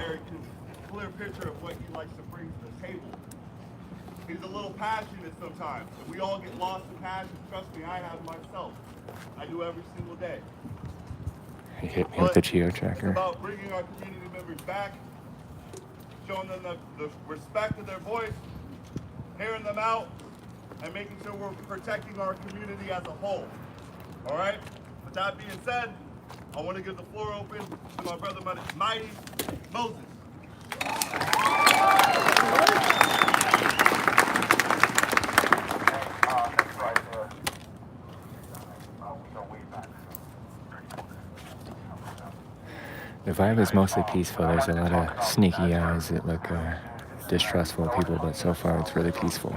Clear picture of what he likes to bring to the table. He's a little passionate sometimes, and we all get lost in passion. Trust me, I have myself. I do every single day. He hit me with the geo tracker. It's about bringing our community members back, showing them the respect of their voice, hearing them out, and making sure we're protecting our community as a whole. All right? With that being said, I want to give the floor open to my brother, Mighty Moses. The vibe is mostly peaceful. There's a lot of sneaky eyes that look distrustful of people, but so far it's really peaceful.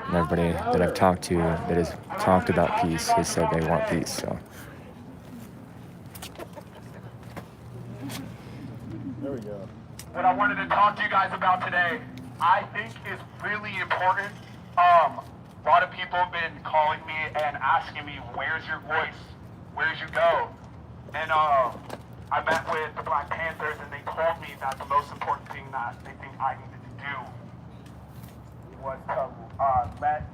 And everybody that I've talked to that has talked about peace has said they want peace. So. There we go. What I wanted to talk to you guys about today, I think is really important. A lot of people have been calling me and asking me, where's your voice? Where'd you go? And I met with the Black Panthers and they told me that the most important thing that they think I needed to do was to let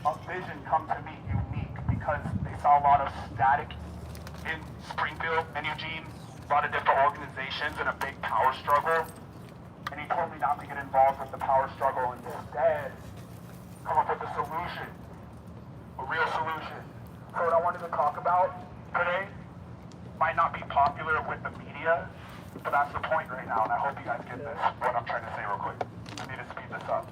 a vision come to me unique, because they saw a lot of static in Springfield and Eugene, a lot of different organizations and a big power struggle. And he told me not to get involved with the power struggle and instead come up with a solution, a real solution. So what I wanted to talk about today might not be popular with the media, but that's the point right now, and I hope you guys get this, what I'm trying to say real quick. I need to speed this up.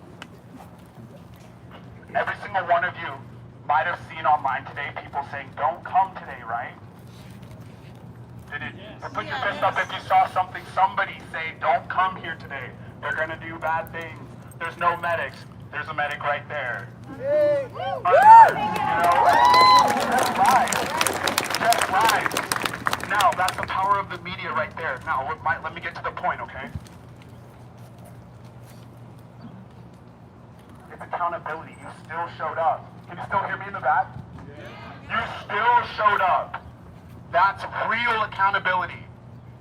Every single one of you might have seen online today people saying, don't come today, right? Did it? Yes. Put your fist up if you saw somebody say, don't come here today. They're gonna do bad things. There's no medics. There's a medic right there. Hey. You know? Just right. Just right. Now, Now, let me get to the point, okay? It's accountability. You still showed up. Can you still hear me in the back? You still showed up. That's real accountability.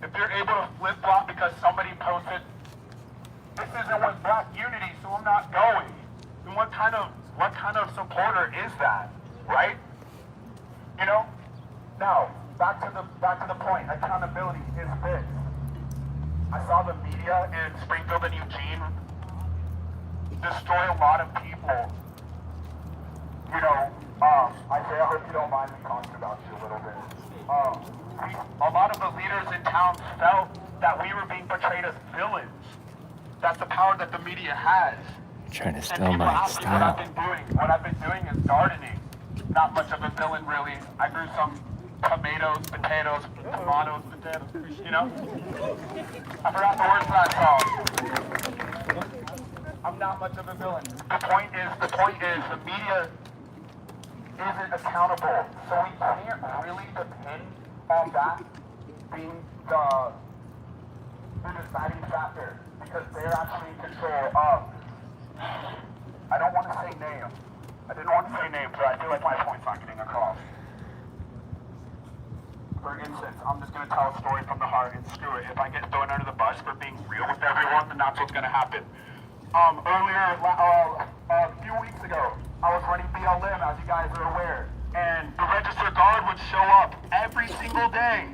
If you're able to flip-flop because somebody posted, this isn't with Black unity, so I'm not going. And what kind of supporter is that, right? You know? Now, back to the point. Accountability is this. I saw the media in Springfield and Eugene destroy a lot of people. You know, Isaiah, I hope you don't mind me talking about you a little bit. A lot of the leaders in town felt that we were being portrayed as villains. That's the power that the media has. Trying to steal my style. What I've been doing is gardening. Not much of a villain, really. I grew some tomatoes, potatoes, you know? I forgot the words of that song. I'm not much of a villain. The point is, the media isn't accountable. So we can't really depend on that being the deciding factor, because they're actually in control of, I don't want to say names. I didn't want to say names, but I feel like my point's not getting across. For instance, I'm just going to tell a story from the heart, and screw it. If I get thrown under the bus for being real with everyone, then that's what's going to happen. A few weeks ago, I was running BLM, as you guys are aware, and the register guard would show up every single day.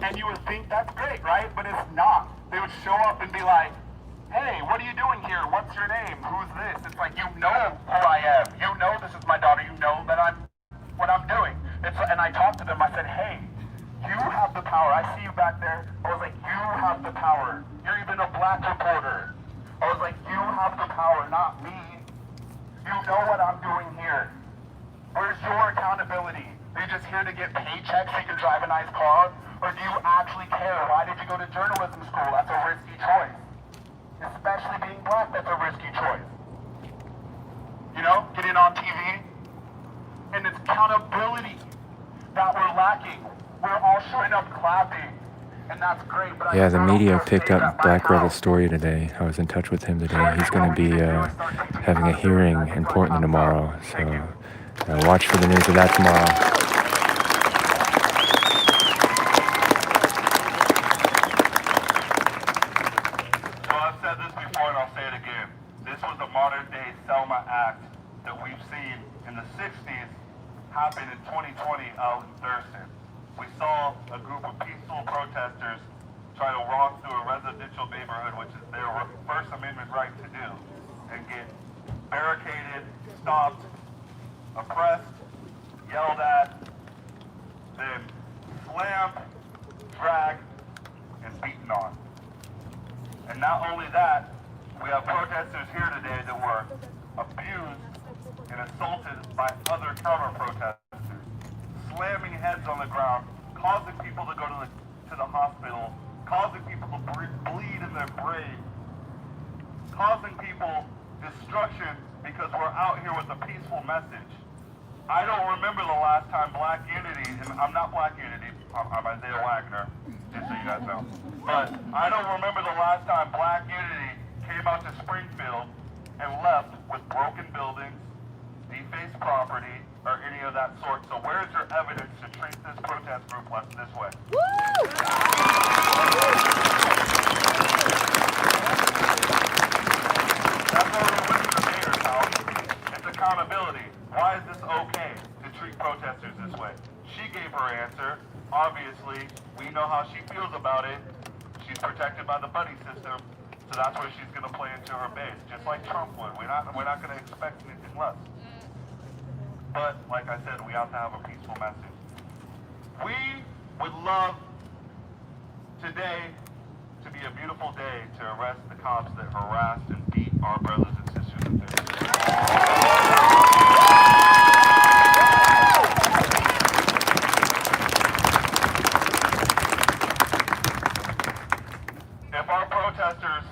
And you would think that's great, right? But it's not. They would show up and be like, hey, what are you doing here? What's your name? Who's this? It's like, you know who I am. You know this is my daughter. You know that what I'm doing. And I talked to them. I said, hey, you have the power. I see you back there. I was like, you have the power. You're even a Black reporter. I was like, you have the power, not me. You know what I'm doing here. Where's your accountability? Are you just here to get paychecks so you can drive a nice car? Or do you actually care? Why did you go to journalism school? That's a risky choice. Especially being Black, that's a risky choice. You know, getting on TV. And it's accountability that we're lacking. We're all showing up clapping. And that's great. But Yeah, the media picked up Black Rebel's story today. I was in touch with him today. He's going to be having a hearing in Portland tomorrow. So watch for the news of that tomorrow. Happened in 2020 out in Thurston. We saw a group of peaceful protesters try to walk through a residential neighborhood, which is their First Amendment right to do, and get barricaded, stopped, oppressed, yelled at, then slammed, dragged, and beaten on. And not only that, we have protesters here today that were abused and assaulted by other counter-protesters, slamming heads on the ground, causing people to go to the hospital, causing people to bleed in their brain, causing people destruction because we're out here with a peaceful message. I don't remember the last time Black Unity, and I'm not Black Unity, I'm Isaiah Wagner, just so you guys know, but I don't remember the last time Black Unity came out to Springfield and left with broken buildings, defaced property, or any of that sort. So where is your evidence to treat this protest group this way? Woo! That's why we went to the mayor's house. It's accountability. Why is this okay to treat protesters this way? She gave her answer. Obviously, we know how she feels about it. She's protected by the buddy system, so that's where she's going to play into her base, just like Trump would. We're not going to expect anything less. But, like I said, we have to have a peaceful message. We would love today to be a beautiful day to arrest the cops that harassed and beat our brothers and sisters in Texas. If our protesters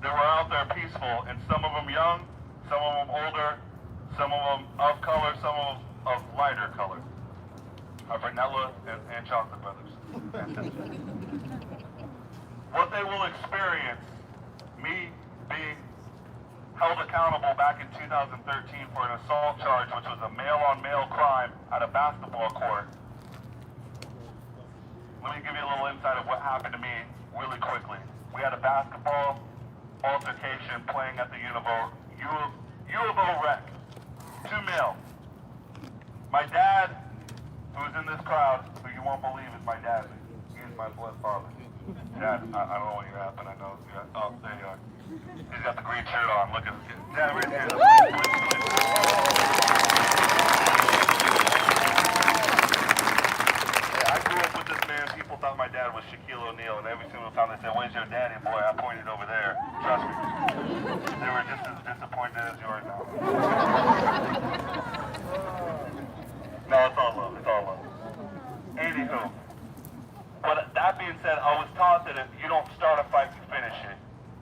that were out there peaceful, and some of them young, some of them older, some of them of color, some of them of lighter color. Our vanilla and chocolate brothers. what they will experience, me being held accountable back in 2013 for an assault charge, which was a male-on-male crime at a basketball court. Let me give you a little insight of what happened to me really quickly. We had a basketball altercation playing at the U of O rec. 2 male. My dad, who was in this crowd, who you won't believe is my dad. He is my blood father. Dad, I don't know what you're at, but I know you're at, oh, there you are. He's got the green shirt on. Look at him. Dad, right here. I grew up with this man. People thought my dad was Shaquille O'Neal, and every single time they said, "Where's your daddy, boy?" I pointed over there. Trust me. They were just as disappointed as you are now. No, it's all love. It's all love. Anywho. But that being said, I was taught that if you don't start a fight, you finish it.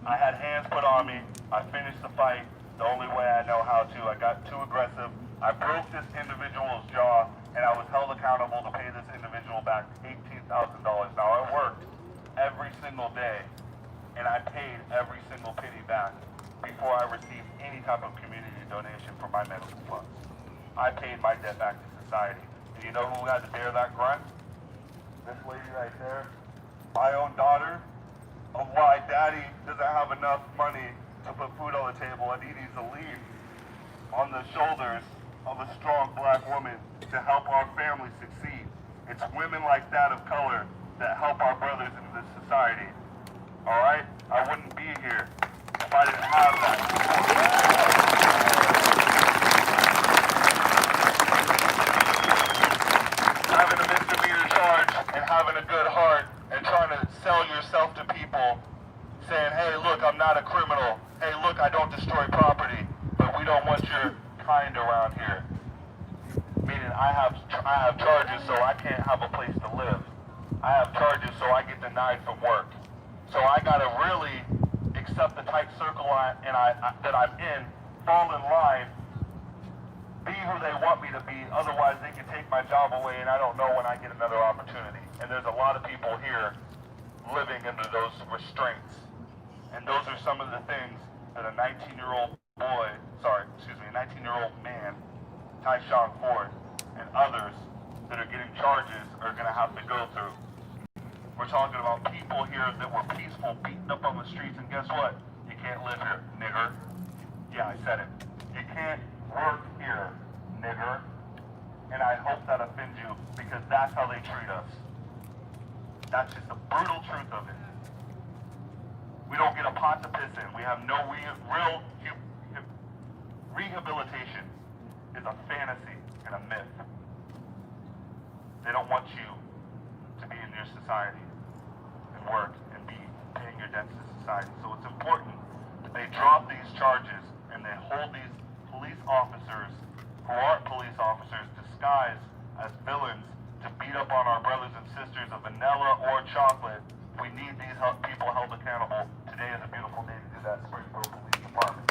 I had hands put on me. I finished the fight the only way I know how to. I got too aggressive. I broke this individual's jaw, and I was held accountable to pay this individual back $18,000. Now, I worked every single day, and I paid every single penny back before I received any type of community donation for my medical funds. I paid my debt back to society. And you know who had to bear that grunt? This lady right there, my own daughter, of why daddy doesn't have enough money to put food on the table, and he needs to lean on the shoulders of a strong black woman to help our family succeed. It's women like that of color that help our brothers in this society. All right? I wouldn't be here if I didn't have that. Having a misdemeanor charge and having a good heart and trying to sell yourself to people saying, hey, look, I'm not a criminal. Hey, look, I don't destroy property, but we don't want your kind around here. Meaning I have charges so I can't have a place to live. I have charges so I get denied from work. So I gotta really accept the tight circle that I'm in, fall in line, be who they want me to be, otherwise they can take my job away and I don't know when I get another opportunity. And there's a lot of people here living under those restraints. And those are some of the things that a 19-year-old man, Tyshawn Ford, and others that are getting charges are gonna have to go through. We're talking about people here that were peaceful, beaten up on the streets, and guess what? You can't live here, nigger. Yeah, I said it. You can't work here, nigger. And I hope that offends you, because that's how they treat us. That's just the brutal truth of it. We don't get a pot to piss in. We have no real rehabilitation. Is a fantasy and a myth. They don't want you to be in your society and work and be paying your debts to society. So it's important that they drop these charges and they hold these police officers who aren't police officers disguised as villains to beat up on our brothers and sisters of vanilla or chocolate. We need these people held accountable. Today is a beautiful day to do that, Springfield Police Department.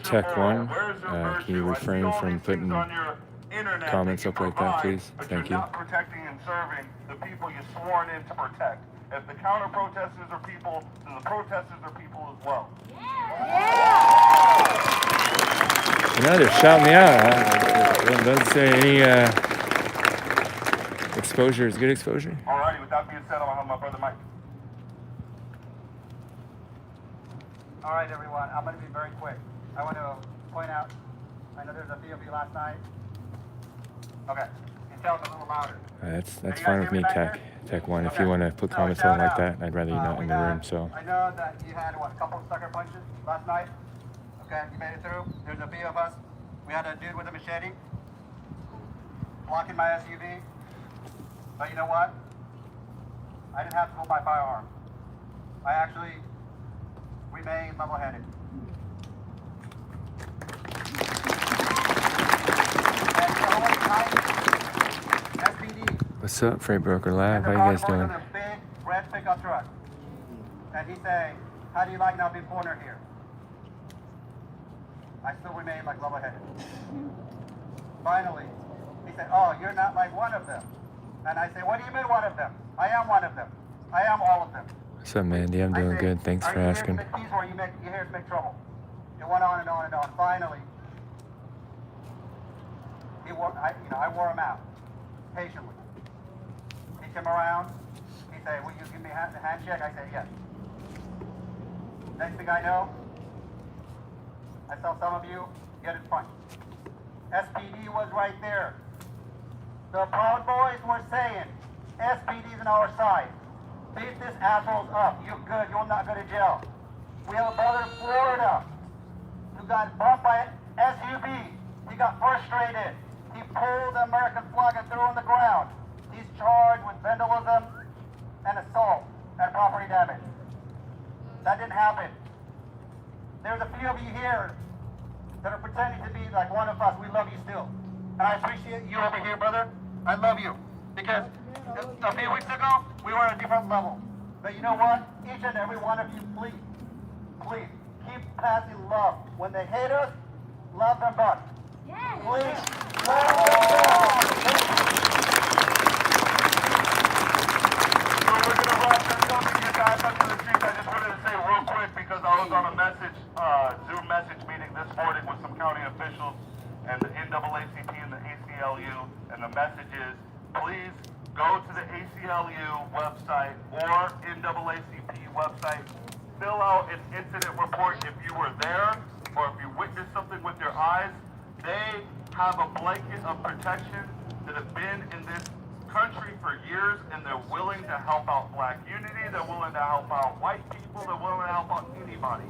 Check one. Can you refrain from putting comments up like that, please? Thank you. Not protecting and serving the people you sworn in to protect. If the counter protesters are people, then the protesters are people as well. You know, they're shouting me out. It doesn't say any exposure is good exposure. Alrighty, with that being said, I'm gonna have my brother Mike. All right, everyone, I'm going to be very quick. I want to point out, I know there's a few of you last night. Okay, you tell them a little louder. That's fine with me, Tech One. If you want to put comments on like that, I'd rather you not in the room. So. I know that you had, a couple of sucker punches last night. Okay, you made it through. There's a few of us. We had a dude with a machete blocking my SUV. But you know what? I didn't have to pull my firearm. I actually remain level-headed. What's up, Freight Broker Live? How you guys doing? A big red pickup truck. And he's saying, how do you like not being cornered here? I still remain like level-headed. Finally, he said, oh, you're not like one of them. And I say, what do you mean one of them? I am one of them. I am all of them. What's up, Mandy? I'm doing good. Thanks for asking. Are you here to make peace or you here to make trouble? It went on and on and on. Finally, I wore him out patiently. He came around. He said, will you give me a handshake? I said, yes. Next thing I know, I saw some of you get it punched. SPD was right there. The Proud Boys were saying, SPD's on our side. Beat this assholes up. You're good. You'll not go to jail. We have a brother in Florida who got bumped by an SUV. He got frustrated. He pulled the American flag and threw it on the ground. He's charged with vandalism and assault and property damage. That didn't happen. There's a few of you here that are pretending to be like one of us. We love you still. And I appreciate you over here, brother. I love you. Because a few weeks ago, we were at a different level. But you know what? Each and every one of you, please, keep passing love. When they hate us, love them back. Please, love them back. So we're going to wrap this up and get back up to the streets. I just wanted to say real quick, because I was on a Zoom message meeting this morning with some county officials and the NAACP and the ACLU, and the message is, please go to the ACLU website or NAACP website, fill out an incident report if you were there or if you witnessed something with your eyes. They have a blanket of protection that have been in this country for years, and they're willing to help out Black unity, they're willing to help out white people, they're willing to help out anybody.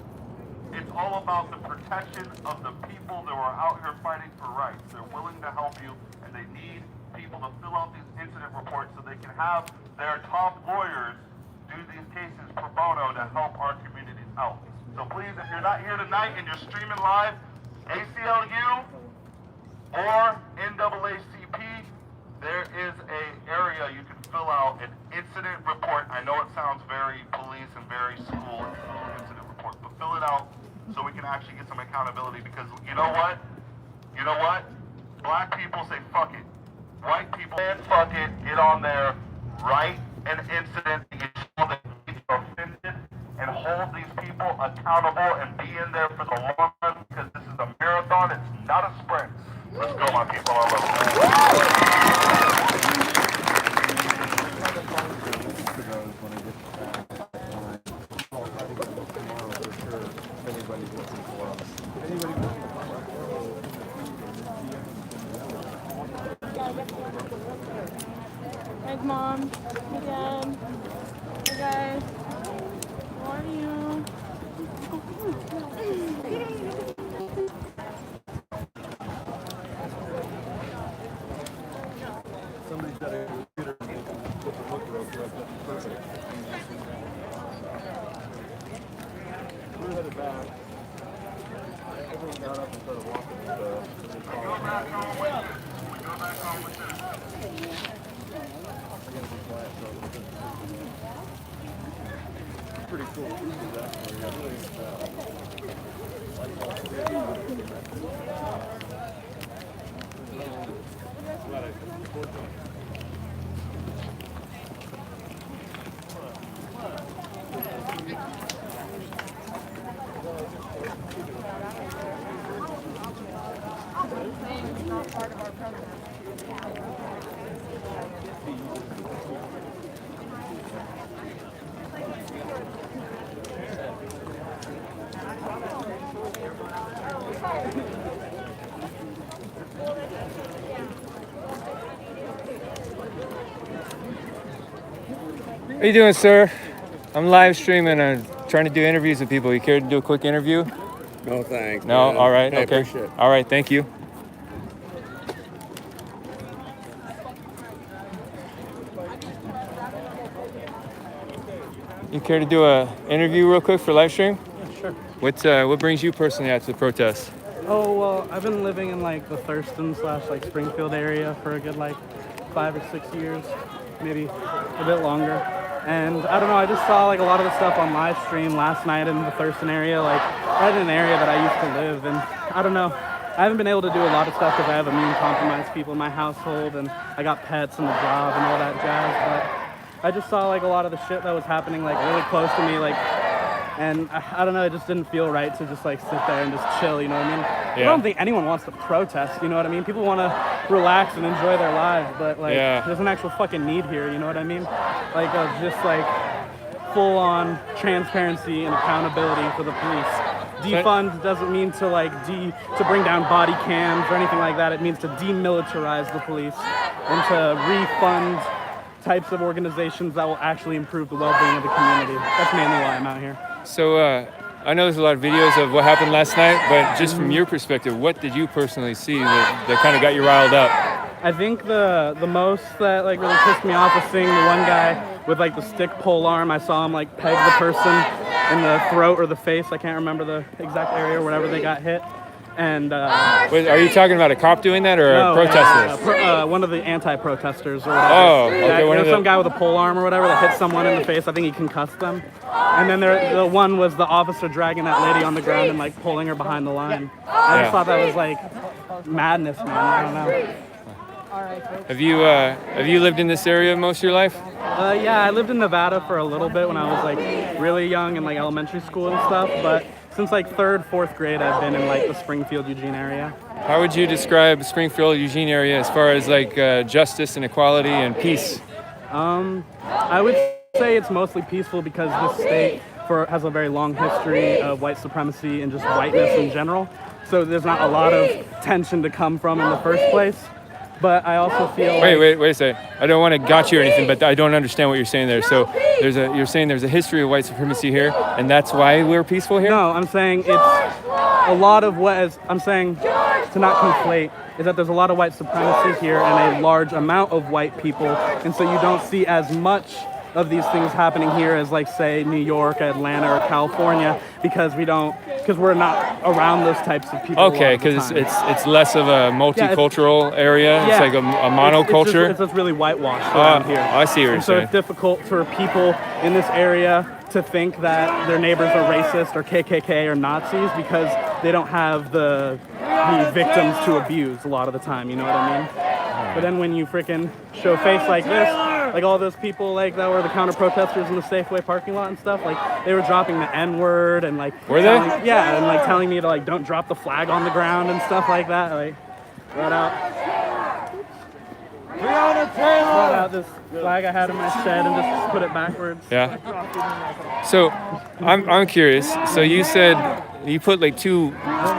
It's all about the protection of the people that are out here fighting for rights. They're willing to help you, and they need people to fill out these incident reports so they can have their top lawyers do these cases pro bono to help our communities out. So please, if you're not here tonight and you're streaming live, ACLU or NAACP, there is a area you can fill out an incident report. I know it sounds very police and very school incident report, but fill it out so we can actually get some accountability, because you know what? You know what? Black people say fuck it. White people say fuck it, get on there, write an incident, and you show that you're offended, and hold these people accountable and be in there for the long run, because this is a marathon, it's not a sprint. Let's go, my people. I love you. Hey, Mom. Hey, Dad. Hey, guys. How are you? Somebody's got a computer and put the book real quick. That's perfect. We're headed back. Everyone got up and started walking. Pretty cool. How you doing, sir? I'm live streaming and trying to do interviews with people. You care to do a quick interview? No, thanks. No? Man. All right. Hey, Okay. appreciate it. All right. Thank you. You care to do a interview real quick for live stream? Yeah, sure. What brings you personally out to the protest? Oh, well, I've been living in like the Thurston / Springfield area for a good 5 or 6 years, maybe a bit longer. And I don't know, I just saw like a lot of the stuff on live stream last night in the Thurston area, like right in an area that I used to live. And I don't know, I haven't been able to do a lot of stuff because I have immune compromised people in my household and I got pets and a job and all that jazz. But I just saw like a lot of the shit that was happening like really close to me, like, and I don't know, it just didn't feel right to just like sit there and just chill, you know what I mean? Yeah. I don't think anyone wants to protest, you know what I mean? People want to relax and enjoy their lives, but like there's an actual fucking need here, you know what I mean? Like just like full-on transparency and accountability for the police. Defund doesn't mean to like to bring down body cams or anything like that. It means to demilitarize the police and to refund types of organizations that will actually improve the well-being of the community. That's mainly why I'm out here. So I know there's a lot of videos of what happened last night, but just from your perspective, what did you personally see that kind of got you riled up? I think the most that like really pissed me off was seeing the one guy with like the stick pole arm. I saw him like peg the person in the throat or the face. I can't remember the exact area or whatever they got hit. And wait, are you talking about a cop doing that or no, a protester? One of the anti-protesters or whatever. Oh, okay. There was some guy with a pole arm or whatever that hit someone in the face. I think he concussed them. And then the one was the officer dragging that lady on the ground and like pulling her behind the line. I just thought that was like madness, man. I don't know. Have you lived in this area most of your life? Yeah, I lived in Nevada for a little bit when I was like really young in like elementary school and stuff, but since like 3rd, 4th grade I've been in like the Springfield, Eugene area. How would you describe Springfield, Eugene area as far as like justice and equality and peace? I would say it's mostly peaceful because this state has a very long history of white supremacy and just whiteness in general. So there's not a lot of tension to come from in the first place. But I also feel wait a second. I don't want to got you or anything, but I don't understand what you're saying there. So you're saying there's a history of white supremacy here, and that's why we're peaceful here? No, I'm saying it's a lot of I'm saying to not conflate is that there's a lot of white supremacy here and a large amount of white people, and so you don't see as much of these things happening here as like say New York, Atlanta, or California because we're not around those types of people. Okay, because it's less of a multicultural area. Yeah. It's like a monoculture. It's just really whitewashed around here. I see what you're saying. So it's difficult for people in this area to think that their neighbors are racist or KKK or Nazis because they don't have the victims to abuse a lot of the time. You know what I mean? But then when you freaking show face like this, like all those people like that were the counter protesters in the Safeway parking lot and stuff, like they were dropping the N-word and like yeah, and like telling me to like don't drop the flag on the ground and stuff like that. Like brought out this flag I had in my shed and just put it backwards. Yeah. So I'm curious. So you said you put like two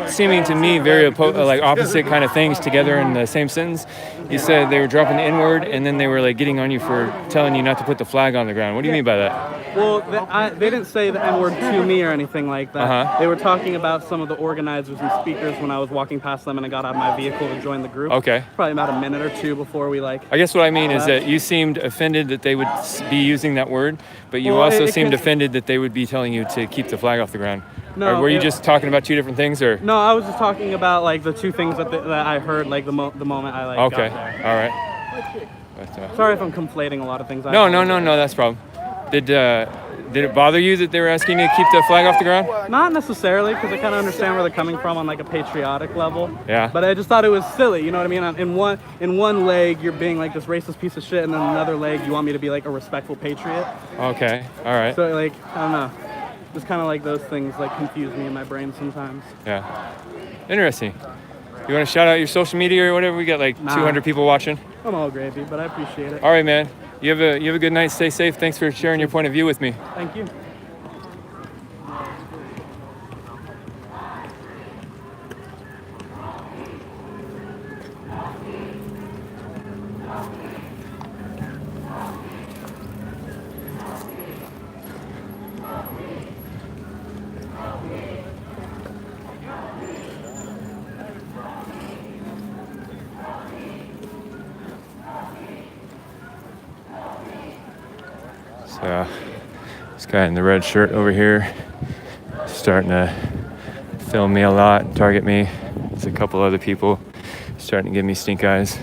seeming to me very like opposite kind of things together in the same sentence. You said they were dropping the N-word and then they were like getting on you for telling you not to put the flag on the ground. What do you mean by that? Well, they didn't say the N-word to me or anything like that. They were talking about some of the organizers and speakers when I was walking past them and I got out of my vehicle to join the group. Okay. Probably about a minute or two before we like... I guess what I mean is that you seemed offended that they would be using that word, but you also seemed offended that they would be telling you to keep the flag off the ground. No, or were you just talking about two different things, or? No, I was just talking about like the two things that I heard like the moment I like okay. got there. All right. But, sorry if I'm conflating a lot of things. No, that's a problem. Did it bother you that they were asking you to keep the flag off the ground? Not necessarily, because I kind of understand where they're coming from on like a patriotic level. Yeah. But I just thought it was silly, you know what I mean? In one leg, you're being like this racist piece of shit, and then another leg, you want me to be like a respectful patriot. Okay. All right. So like, I don't know. Just kind of like those things like confuse me in my brain sometimes. Yeah. Interesting. You want to shout out your social media or whatever? We got like 200 people watching. I'm all gravy, but I appreciate it. All right, man. You have a good night. Stay safe. Thanks for sharing your point of view with me. Thank you. So, this guy in the red shirt over here starting to film me a lot, target me. There's a couple other people starting to give me stink eyes.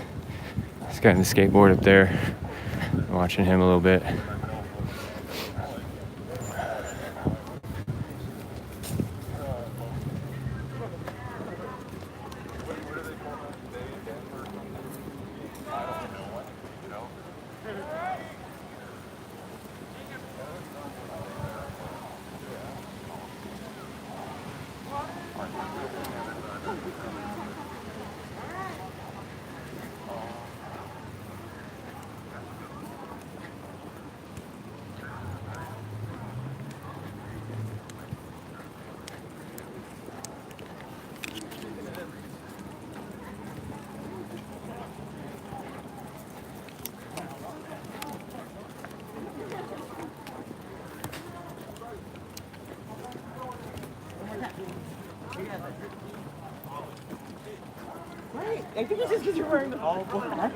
This guy on the skateboard up there, I'm watching him a little bit. Right. I think it's just because you're wearing the all black.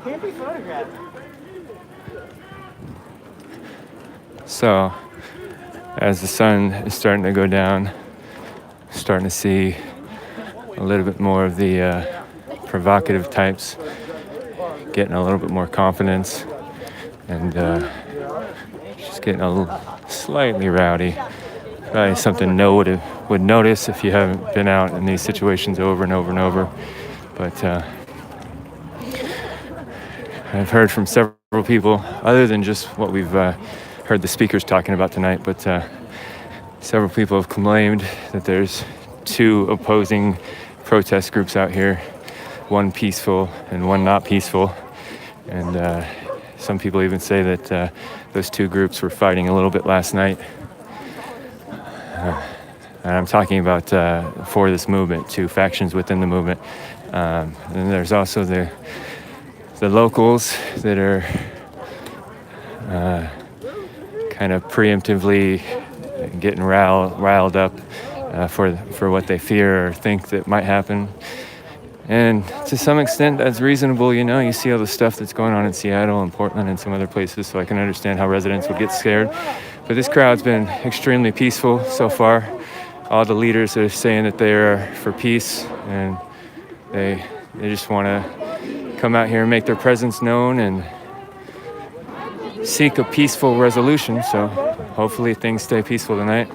Can't be photographed. So, as the sun is starting to go down, starting to see a little bit more of the provocative types, getting a little bit more confidence, and just getting a little slightly rowdy. Probably something Noah would notice if you haven't been out in these situations over and over and over. But I've heard from several people, other than just what we've heard the speakers talking about tonight, but several people have claimed that there's two opposing protest groups out here, one peaceful and one not peaceful. And some people even say that those two groups were fighting a little bit last night. And I'm talking about for this movement, two factions within the movement. And there's also the locals that are kind of preemptively getting riled up for what they fear or think that might happen. And to some extent, that's reasonable. You know, you see all the stuff that's going on in Seattle and Portland and some other places, so I can understand how residents would get scared. But this crowd's been extremely peaceful so far. All the leaders are saying that they are for peace, and they just want to come out here and make their presence known and seek a peaceful resolution. So hopefully things stay peaceful tonight.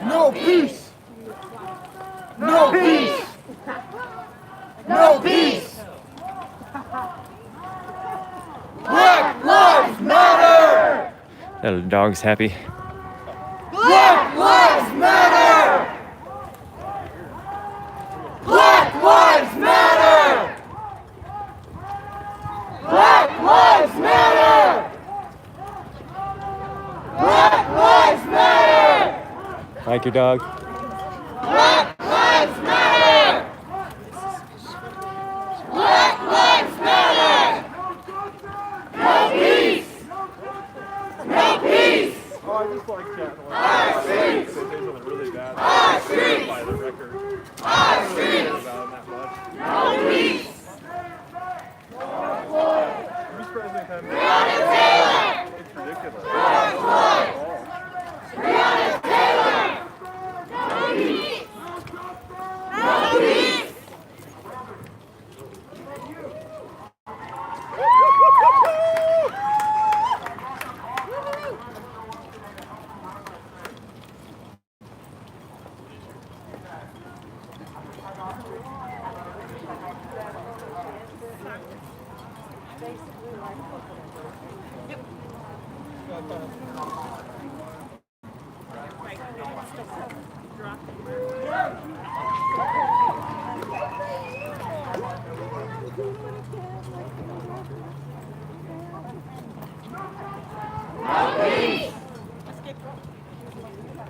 No peace! No peace! No peace! Black Lives Matter! That little dog's happy. Black Lives Matter! Black Lives Matter! Black Lives Matter! Black Lives Matter! Like your dog? Black Lives Matter! Black Lives Matter! No peace! No peace! Oh, I just like that. Our streets! They say something really bad. Our streets! By the record. Our streets! About them that much. No peace! Who's president coming? Breonna Taylor! It's ridiculous. George Floyd! Breonna Taylor! No peace! No peace!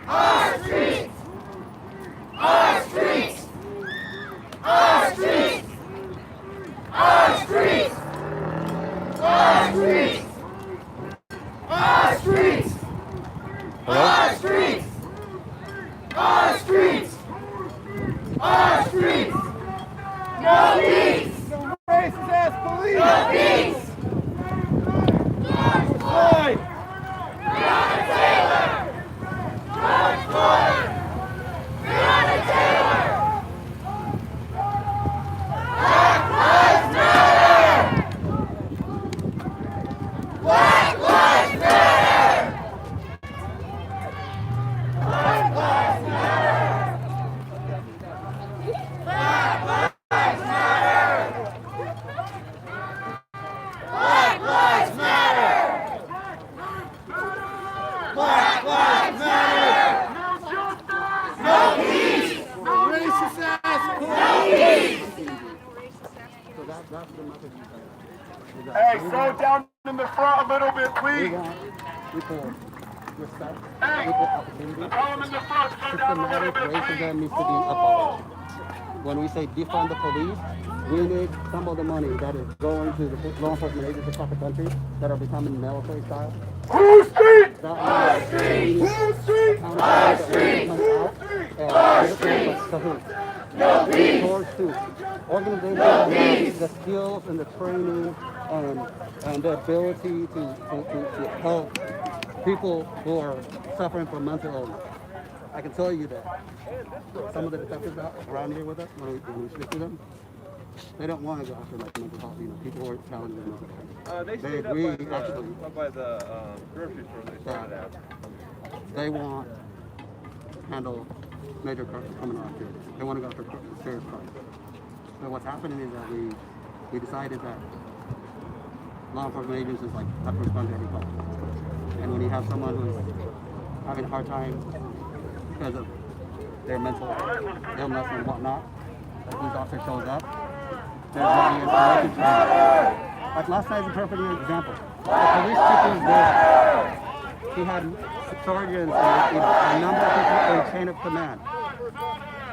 Our streets! Our streets! Our streets! Our streets! Our streets! Our streets! Our streets! Our streets! Our streets! No peace! No racist ass police! No peace! George Floyd! Breonna Taylor! George Floyd! Breonna Taylor! Black Lives Matter! Black Lives Matter! Black Lives Matter! Black Lives Matter! Black Lives Matter! Black Lives Matter! No peace! No racist ass police! No peace! Hey, slow down in the front a little bit, please. Equal respect, Hey, equal opportunity. tell them in the front, slow down a little Systematic bit, racism please. needs to be abolished. When we say defund the police, we need some of the money that is going to the law enforcement agencies across the country that are becoming military style. Who's street? Our street! Who's street? Our street! No peace! Organizations that have the skills and the training and the ability to help people who are suffering from mental illness. I can tell you that some of the detectives around here with us, when we speak to them, they don't want to go after like mental health. You know, people who are challenging their mental health. They agree up by the grocery store they started at. They want to handle major criminal activity. They want to go after serious crimes. So what's happening is that we decided that law enforcement agencies have to respond to any call. And when you have someone who's having a hard time because of their mental illness and whatnot, a police officer shows up, there's going to be escalation training. Like last night's a perfect example. The police chief was there. He had sergeants and a number of people in chain of command.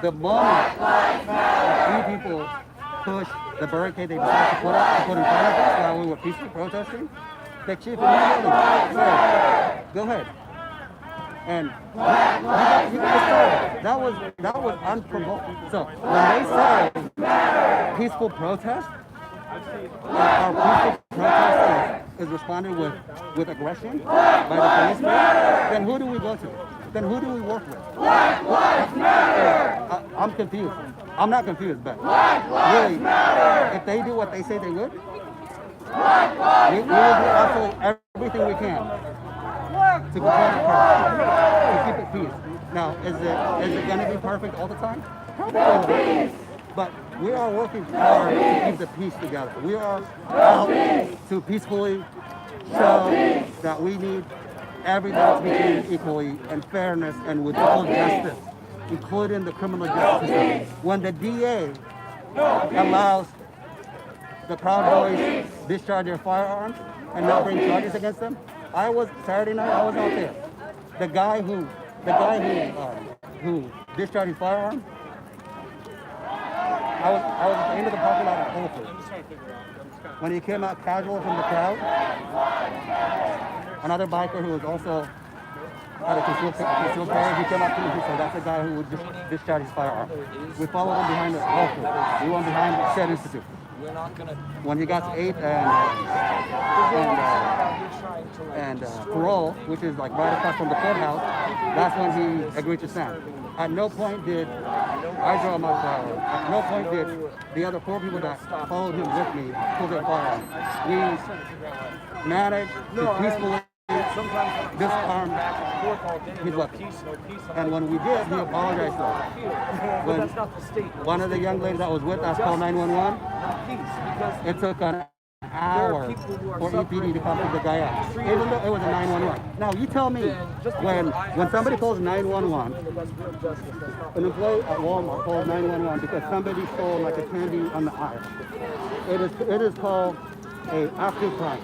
The moment a few people pushed the barricade they decided to put in front of us while we were peacefully protesting, the chief immediately said, "Go ahead." And that was unprovoked. So when they say peaceful protest, our peaceful protest is responded with aggression by the police, then who do we go to? Then who do we work with? I'm confused. I'm not confused, but really, if they do what they say they would, we will do absolutely everything we can to control the crowd, to keep it peace. Now, is it going to be perfect all the time? Probably. But we are working hard to keep the peace together. We are out to peacefully show that we need everybody to be treated equally and fairness and with equal justice, including the criminal justice system. When the DA allows the Proud Boys discharge their firearms and not bring charges against them, Saturday night I was out there. The guy who discharged his firearm, I was at the end of the parking lot at Whole Foods. When he came out casual from the crowd, another biker who was also had a concealed carry, he came up to me and said, "That's the guy who would discharge his firearm." We followed him behind the Whole Foods. We went behind the Shed Institute. When he got to 8 and parole, which is like right across from the courthouse, that's when he agreed to stand. At no point did I draw my firearm. At no point did the other 4 people that followed him with me pull their firearm. We managed to peacefully disarm his weapon. And when we did, he apologized to us. When one of the young ladies that was with us called 911, it took an hour for EPD to come pick the guy up, even though it was a 911. Now, you tell me, when somebody calls 911, an employee at Walmart calls 911 because somebody stole like a candy on the aisle, it is called a active crime.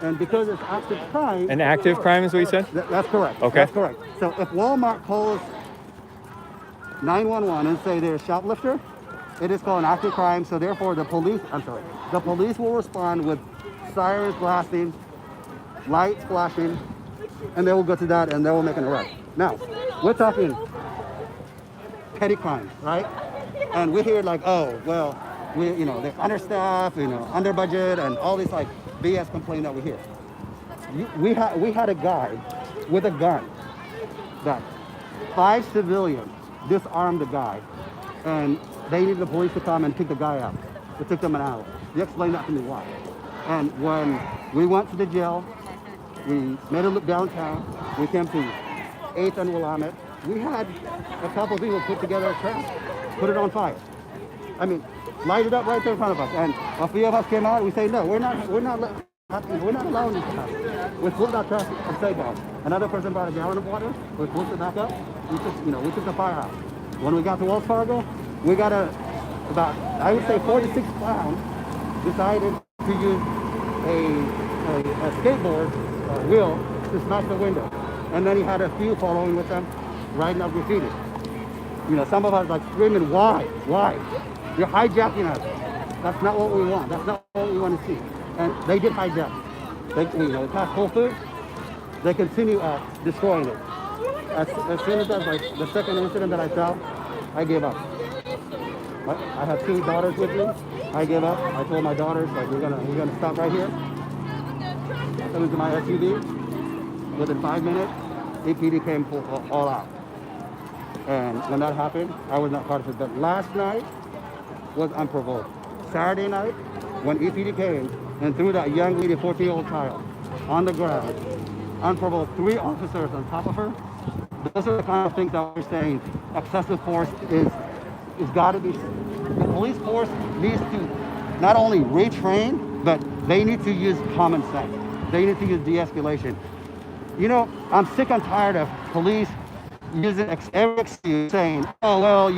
And because it's active crime. An active crime is what you said? That's correct. Okay. That's correct. So if Walmart calls 911 and say they're a shoplifter, it is called an active crime. So therefore the police will respond with sirens blasting, lights flashing, and they will go to that and they will make an arrest. Now, we're talking petty crimes, right? And we hear like, oh, well, they're understaffed, under budget, and all these like BS complaint that we hear. We had a guy with a gun that 5 civilians disarmed the guy, and they needed the police to come and pick the guy up. It took them an hour. They explained that to me why. And when we went to the jail, we made a look downtown. We came to 8th and Willamette. We had a couple of people put together a trash, put it on fire. I mean, light it up right there in front of us. And a few of us came out. We say, no, we're not allowing this to happen. We pulled that trash upside down. Another person brought a gallon of water. We pulled it back up. We took the fire out. When we got to Wells Fargo, we got about 4 to 6 clowns decided to use a skateboard wheel to smash the window. And then he had a few following with them, writing up graffiti. Some of us like screaming, why? You're hijacking us. That's not what we want. That's not what we want to see. And they did hijack. They past Whole Foods, they continue destroying it. As soon as that's like the second incident that I saw, I gave up. I have 2 daughters with me. I gave up. I told my daughters, like, we're gonna stop right here. I got into my SUV. Within 5 minutes, EPD came all out. And when that happened, I was not part of it. But last night was unprovoked. Saturday night, when EPD came and threw that young lady, 14-year-old child, on the ground, unprovoked, 3 officers on top of her. Those are the kind of things that we're saying excessive force is got to be. The police force needs to not only retrain, but they need to use common sense. They need to use de-escalation. I'm sick and tired of police using every excuse saying, oh, well,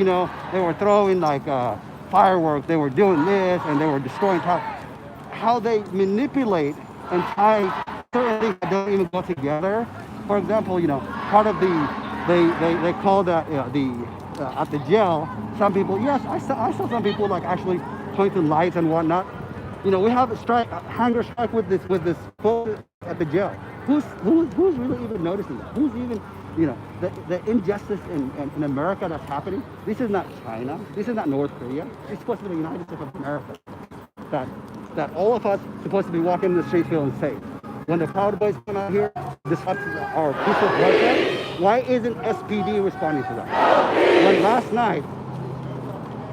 they were throwing like fireworks, they were doing this, and they were destroying cars. How they manipulate and tie certain things that don't even go together. For example, part of they call that at the jail, some people, yes, I saw some people like actually pointing lights and whatnot. We have a hunger strike with this quote at the jail. Who's really even noticing that? Who's even, the injustice in America that's happening? This is not China. This is not North Korea. It's supposed to be the United States of America. That all of us supposed to be walking in the street feeling safe. When the Proud Boys come out here, disrupt our peaceful protest, why isn't SPD responding to that? When last night,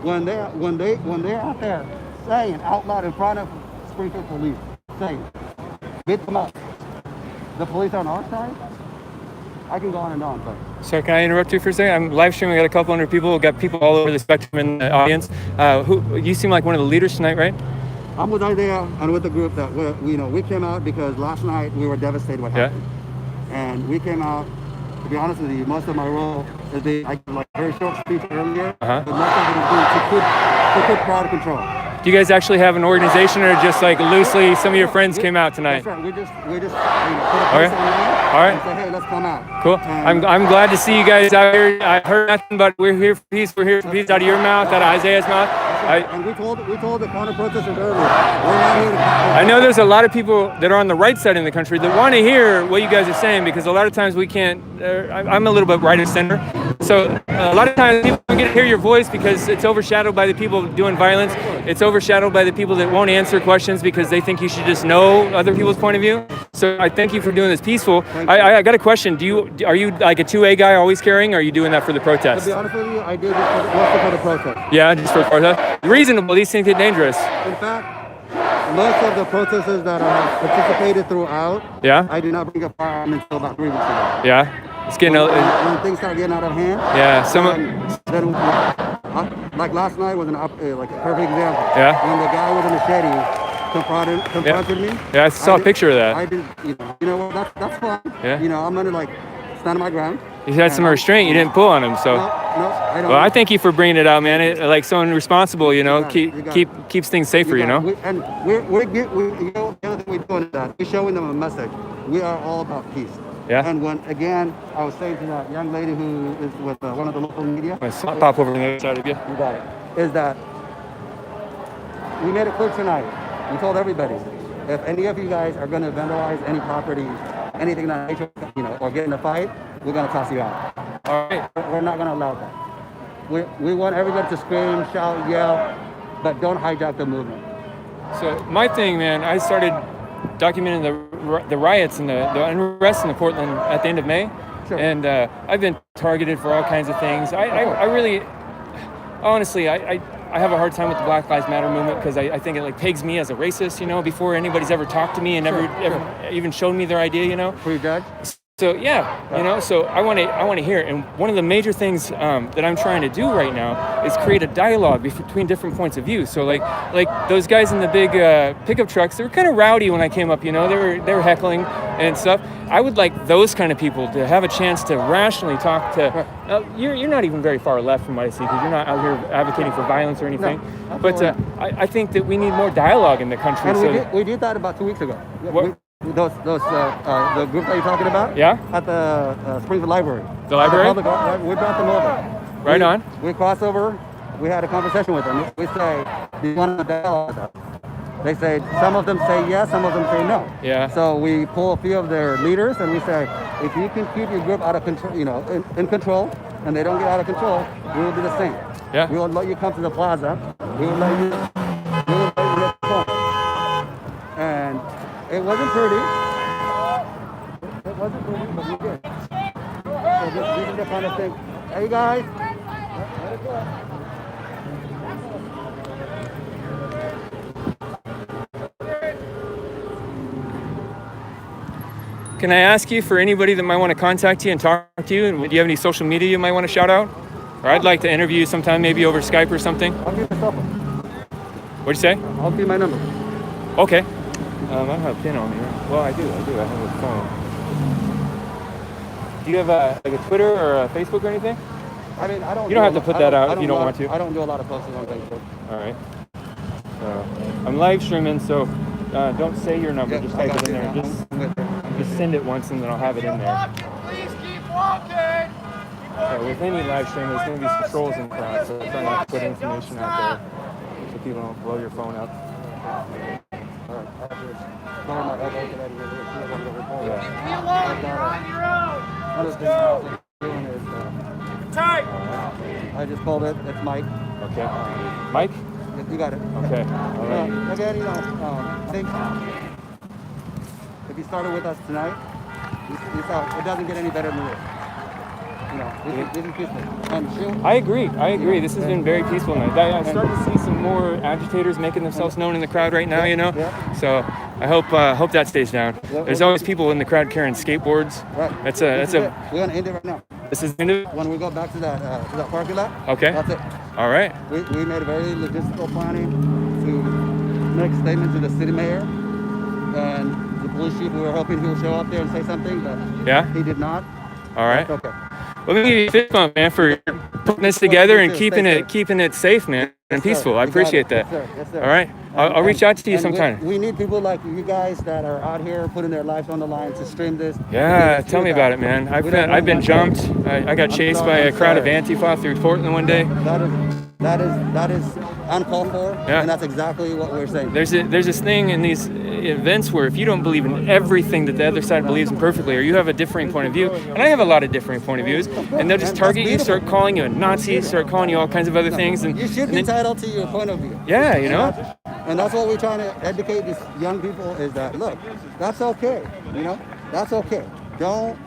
when they're out there saying out loud in front of Springfield police, saying, beat them up, the police are on our side. I can go on and on, but. So can I interrupt you for a second? I'm live streaming. We got a couple hundred people. We've got people all over the spectrum in the audience. You seem like one of the leaders tonight, right? I'm with Isaiah and with the group that we came out because last night we were devastated what happened. And we came out, to be honest with you, most of my role is I gave like a very short speech earlier, but most of it is to put crowd control. Do you guys actually have an organization or just like loosely some of your friends came out tonight? That's right. We just put a post online and say, hey, let's come out. Cool. I'm glad to see you guys out here. I heard nothing but we're here for peace. We're here for peace out of your mouth, out of Isaiah's mouth. And we told the counter protesters earlier, we're not here to. I know there's a lot of people that are on the right side in the country that want to hear what you guys are saying because a lot of times we can't. I'm a little bit right of center, so a lot of times people don't get to hear your voice because it's overshadowed by the people doing violence. It's overshadowed by the people that won't answer questions because they think you should just know other people's point of view. So I thank you for doing this peaceful. I got a question. Are you like a 2A guy always carrying, or are you doing that for the protest? To be honest with you, I did this for the protest. Yeah, just for the protest. Reasonable. These things get dangerous. In fact, most of the protesters that have participated throughout, I did not bring a firearm until about 3 weeks ago. Yeah, it's getting when things start getting out of hand. Yeah, then like last night was like a perfect example. Yeah. When the guy with a machete confronted me. Yeah, I saw a picture of that. I did. You know what? That's fine. Yeah. I'm gonna like stand my ground. You had some restraint. You didn't pull on him, so. No, I don't. Well, I thank you for bringing it out, man. Like someone responsible, keeps things safer, we're the other thing we're doing is that we're showing them a message. We are all about peace. Yeah. And when, again, I was saying to that young lady who is with one of the local media. I'll pop over on the other side of you. You got it. Is that we made it clear tonight. We told everybody, if any of you guys are going to vandalize any property, anything that nature, or get in a fight, we're going to toss you out. All right. We're not going to allow that. We want everybody to scream, shout, yell, but don't hijack the movement. So my thing, man, I started documenting the riots and the unrest in Portland at the end of May. Sure. And I've been targeted for all kinds of things. I really, honestly, I have a hard time with the Black Lives Matter movement because I think it like pegs me as a racist, before anybody's ever talked to me and ever even showed me their idea, Prejudge? So yeah, so I want to hear it. And one of the major things that I'm trying to do right now is create a dialogue between different points of view. So like those guys in the big pickup trucks, they were kind of rowdy when I came up. They were heckling and stuff. I would like those kind of people to have a chance to rationally talk to. You're not even very far left from what I see because you're not out here advocating for violence or anything. No, but I think that we need more dialogue in the country. And we did that about 2 weeks ago. The group that you're talking about? Yeah. At the Springfield Library. The library? We brought them over. Right on. We crossed over. We had a conversation with them. We say, do you want to dialogue with us? They say, some of them say yes, some of them say no. Yeah. So we pull a few of their leaders and we say, if you can keep your group out of control, in control, and they don't get out of control, we will do the same. Yeah. We will let you come to the plaza. We will let you hit the phone. And it wasn't pretty. It wasn't pretty, but we did. So this is the kind of thing. Hey guys, let it go. Can I ask you for anybody that might want to contact you and talk to you? And do you have any social media you might want to shout out? Or I'd like to interview you sometime, maybe over Skype or something. I'll give you my cell phone. What'd you say? I'll give you my number. Okay. I don't have a pin on me. Well, I do. I have a phone. Do you have a Twitter or a Facebook or anything? I mean, I don't. You don't have to put that out if you don't want to. I don't do a lot of posting on Facebook. All right. So I'm live streaming, so don't say your number. Just type it in there. Just send it once, and then I'll have it in there. Please keep walking. So with any live stream, there's going to be some trolls in the crowd, so I'm trying not to put information out there so people don't blow your phone up. I just called it. It's Mike. Okay. Mike? You got it. Okay. All right. Again, I think if you started with us tonight, you saw it doesn't get any better than this. This is peaceful. I agree. This has been very peaceful tonight. I start to see some more agitators making themselves known in the crowd right now, So I hope that stays down. There's always people in the crowd carrying skateboards. Right. We're gonna end it right now. This is the end of it? When we go back to that parking lot. Okay. That's it. All right. We made a very logistical planning to make a statement to the city mayor and the police chief. We were hoping he would show up there and say something, but he did not. All right. That's okay. Well, let me give you a fist bump, man, for putting this together and keeping it safe, man, and peaceful. I appreciate that. Yes, sir. All right. I'll reach out to you sometime. We need people like you guys that are out here putting their lives on the line to stream this. Yeah, tell me about it, man. I've been jumped. I got chased by a crowd of Antifa through Portland one day. That is uncalled for, and that's exactly what we're saying. There's this thing in these events where if you don't believe in everything that the other side believes in perfectly, or you have a differing point of view, and I have a lot of differing point of views, and they'll just target you, start calling you a Nazi, start calling you all kinds of other things. And you should be entitled to your point of view. Yeah, And that's what we're trying to educate these young people is that, look, that's okay. That's okay. Don't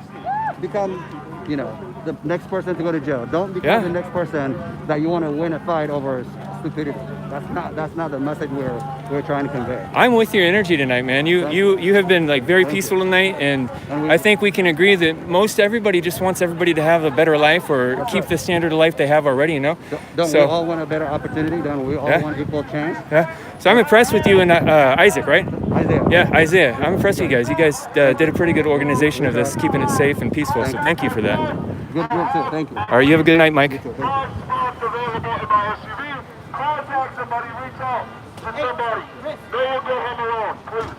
become, the next person to go to jail. Don't become the next person that you want to win a fight over stupidity. That's not the message we're trying to convey. I'm with your energy tonight, man. You have been very peaceful tonight, and I think we can agree that most everybody just wants everybody to have a better life or keep the standard of life they have already. Don't we all want a better opportunity? Don't we all want equal chance? Yeah. So I'm impressed with you and Isaac, right? Isaiah. Yeah, Isaiah. I'm impressed with you guys. You guys did a pretty good organization of this, keeping it safe and peaceful. So thank you for that. Good too. Thank you. All right, you have a good night, Mike. Contact somebody, reach out to somebody. No one go home alone, please.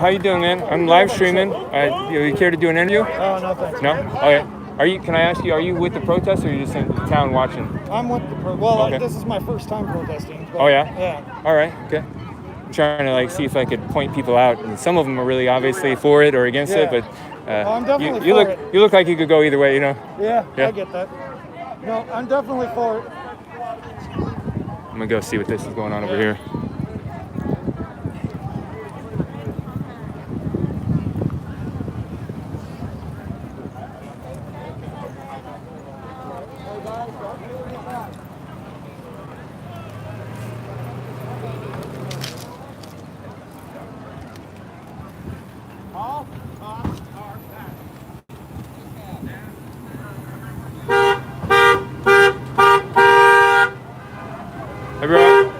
how you doing, man? I'm live streaming. You care to do an interview? Oh, no, thanks. No? Okay. Can I ask you, are you with the protest or are you just in town watching? I'm with the Okay. this is my first time protesting. But, Oh, yeah? Yeah. All right, okay. I'm trying to see if I could point people out. And some of them are really obviously for it or against it, but I'm definitely you for look it. you look like you could go either way, Yeah, I get that. No, I'm definitely for it. I'm gonna go see what this is going on over here. Everyone,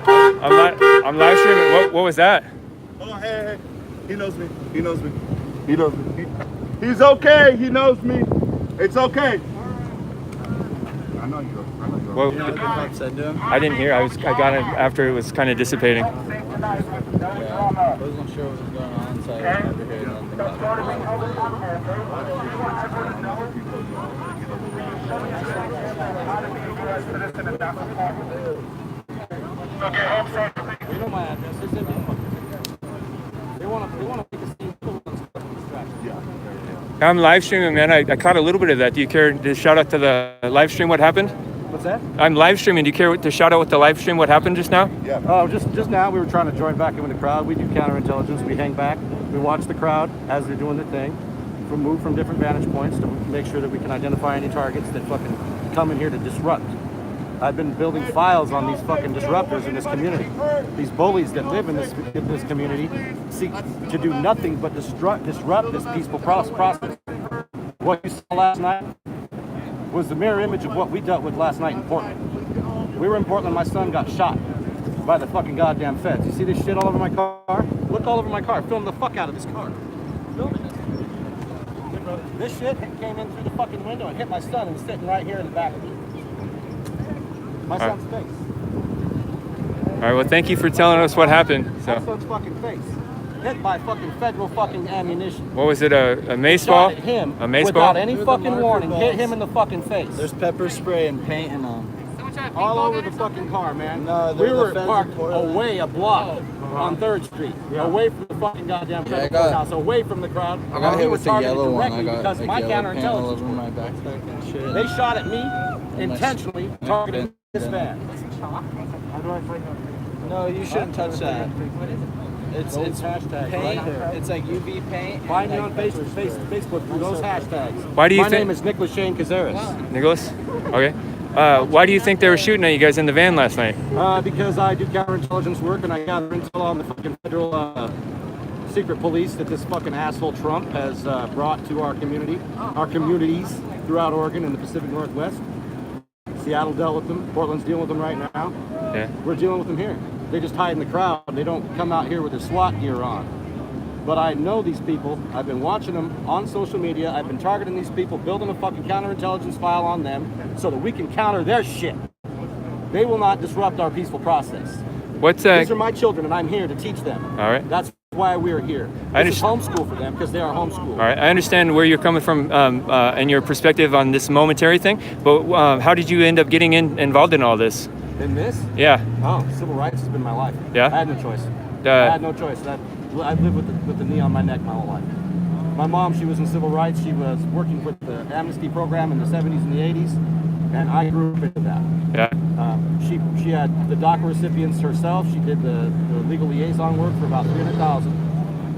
I'm live streaming. What was that? Oh, hey. He knows me. He knows me. He knows me. He's okay. He knows me. It's okay. I know you. Well, I didn't hear. I got it after it was kind of dissipating. I wasn't sure what was going on, so I never heard nothing You know my address. They said they want to make a scene. I'm live streaming, man. I caught a little bit of that. Do you care to shout out to the live stream what happened? What's that? I'm live streaming. Do you care to shout out with the live stream what happened just now? Yeah. Oh, just now we were trying to join back in with the crowd. We do counterintelligence. We hang back. We watch the crowd as they're doing their thing. We move from different vantage points to make sure that we can identify any targets that fucking come in here to disrupt. I've been building files on these fucking disruptors in this community. These bullies that live in this community seek to do nothing but disrupt this peaceful process. What you saw last night was the mirror image of what we dealt with last night in Portland. We were in Portland, my son got shot by the fucking goddamn feds. You see this shit all over my car? Look all over my car. Film the fuck out of this car. Filming it. This shit came in through the fucking window and hit my son and was sitting right here in the back of me. My son's face. All right, well, thank you for telling us what happened. My son's fucking face. Hit by fucking federal fucking ammunition. What was it, a mace ball? Shot at him a mace without ball? any fucking warning. Hit him in the fucking face. There's pepper spray and paint and all over the fucking car, man. No, we were parked away a block on 3rd Street, away from the fucking goddamn federal courthouse, away from the crowd. I got hit with the yellow one. I got because my yellow paint all counterintelligence over my backpack and shit. They shot at me intentionally, targeting this van. How do I find out? No, you shouldn't touch that. It's hashtag paint. right there. It's like UV paint. Find me on Facebook through those hashtags. Why do you My think? name is Nicholas Shane Cazares. Nicholas? Okay. Why do you think they were shooting at you guys in the van last night? Because I do counterintelligence work and I gather intel on the fucking federal secret police that this fucking asshole Trump has brought to our community, our communities throughout Oregon and the Pacific Northwest. Seattle dealt with them. Portland's dealing with them right now. Yeah. We're dealing with them here. They just hide in the crowd. They don't come out here with their SWAT gear on. But I know these people. I've been watching them on social media. I've been targeting these people, building a fucking counterintelligence file on them so that we can counter their shit. They will not disrupt our peaceful process. What's These are my children, and I'm here to teach them. All right. That's why we're here. This is homeschool for them because they are homeschooled. All right, I understand where you're coming from and your perspective on this momentary thing, but how did you end up getting involved in all this? In this? Yeah. Oh, civil rights has been my life. Yeah? I had no choice. I had no choice. I've lived with the knee on my neck my whole life. My mom, she was in civil rights. She was working with the amnesty program in the 70s and the 80s, and I grew up into that. Yeah. She had the DACA recipients herself. She did the legal liaison work for about $300,000,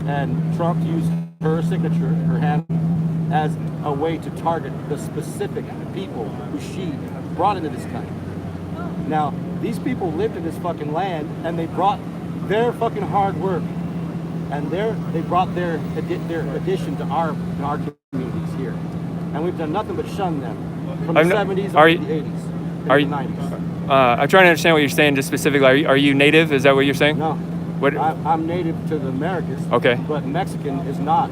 and Trump used her signature, her hand, as a way to target the specific people who she brought into this country. Now, these people lived in this fucking land, and they brought their fucking hard work, and they brought their addition to our communities here, and we've done nothing but shun them from the 70s to the 80s, the 90s. I'm trying to understand what you're saying just specifically. Are you native? Is that what you're saying? No. What? I'm native to the Americas. Okay. But Mexican is not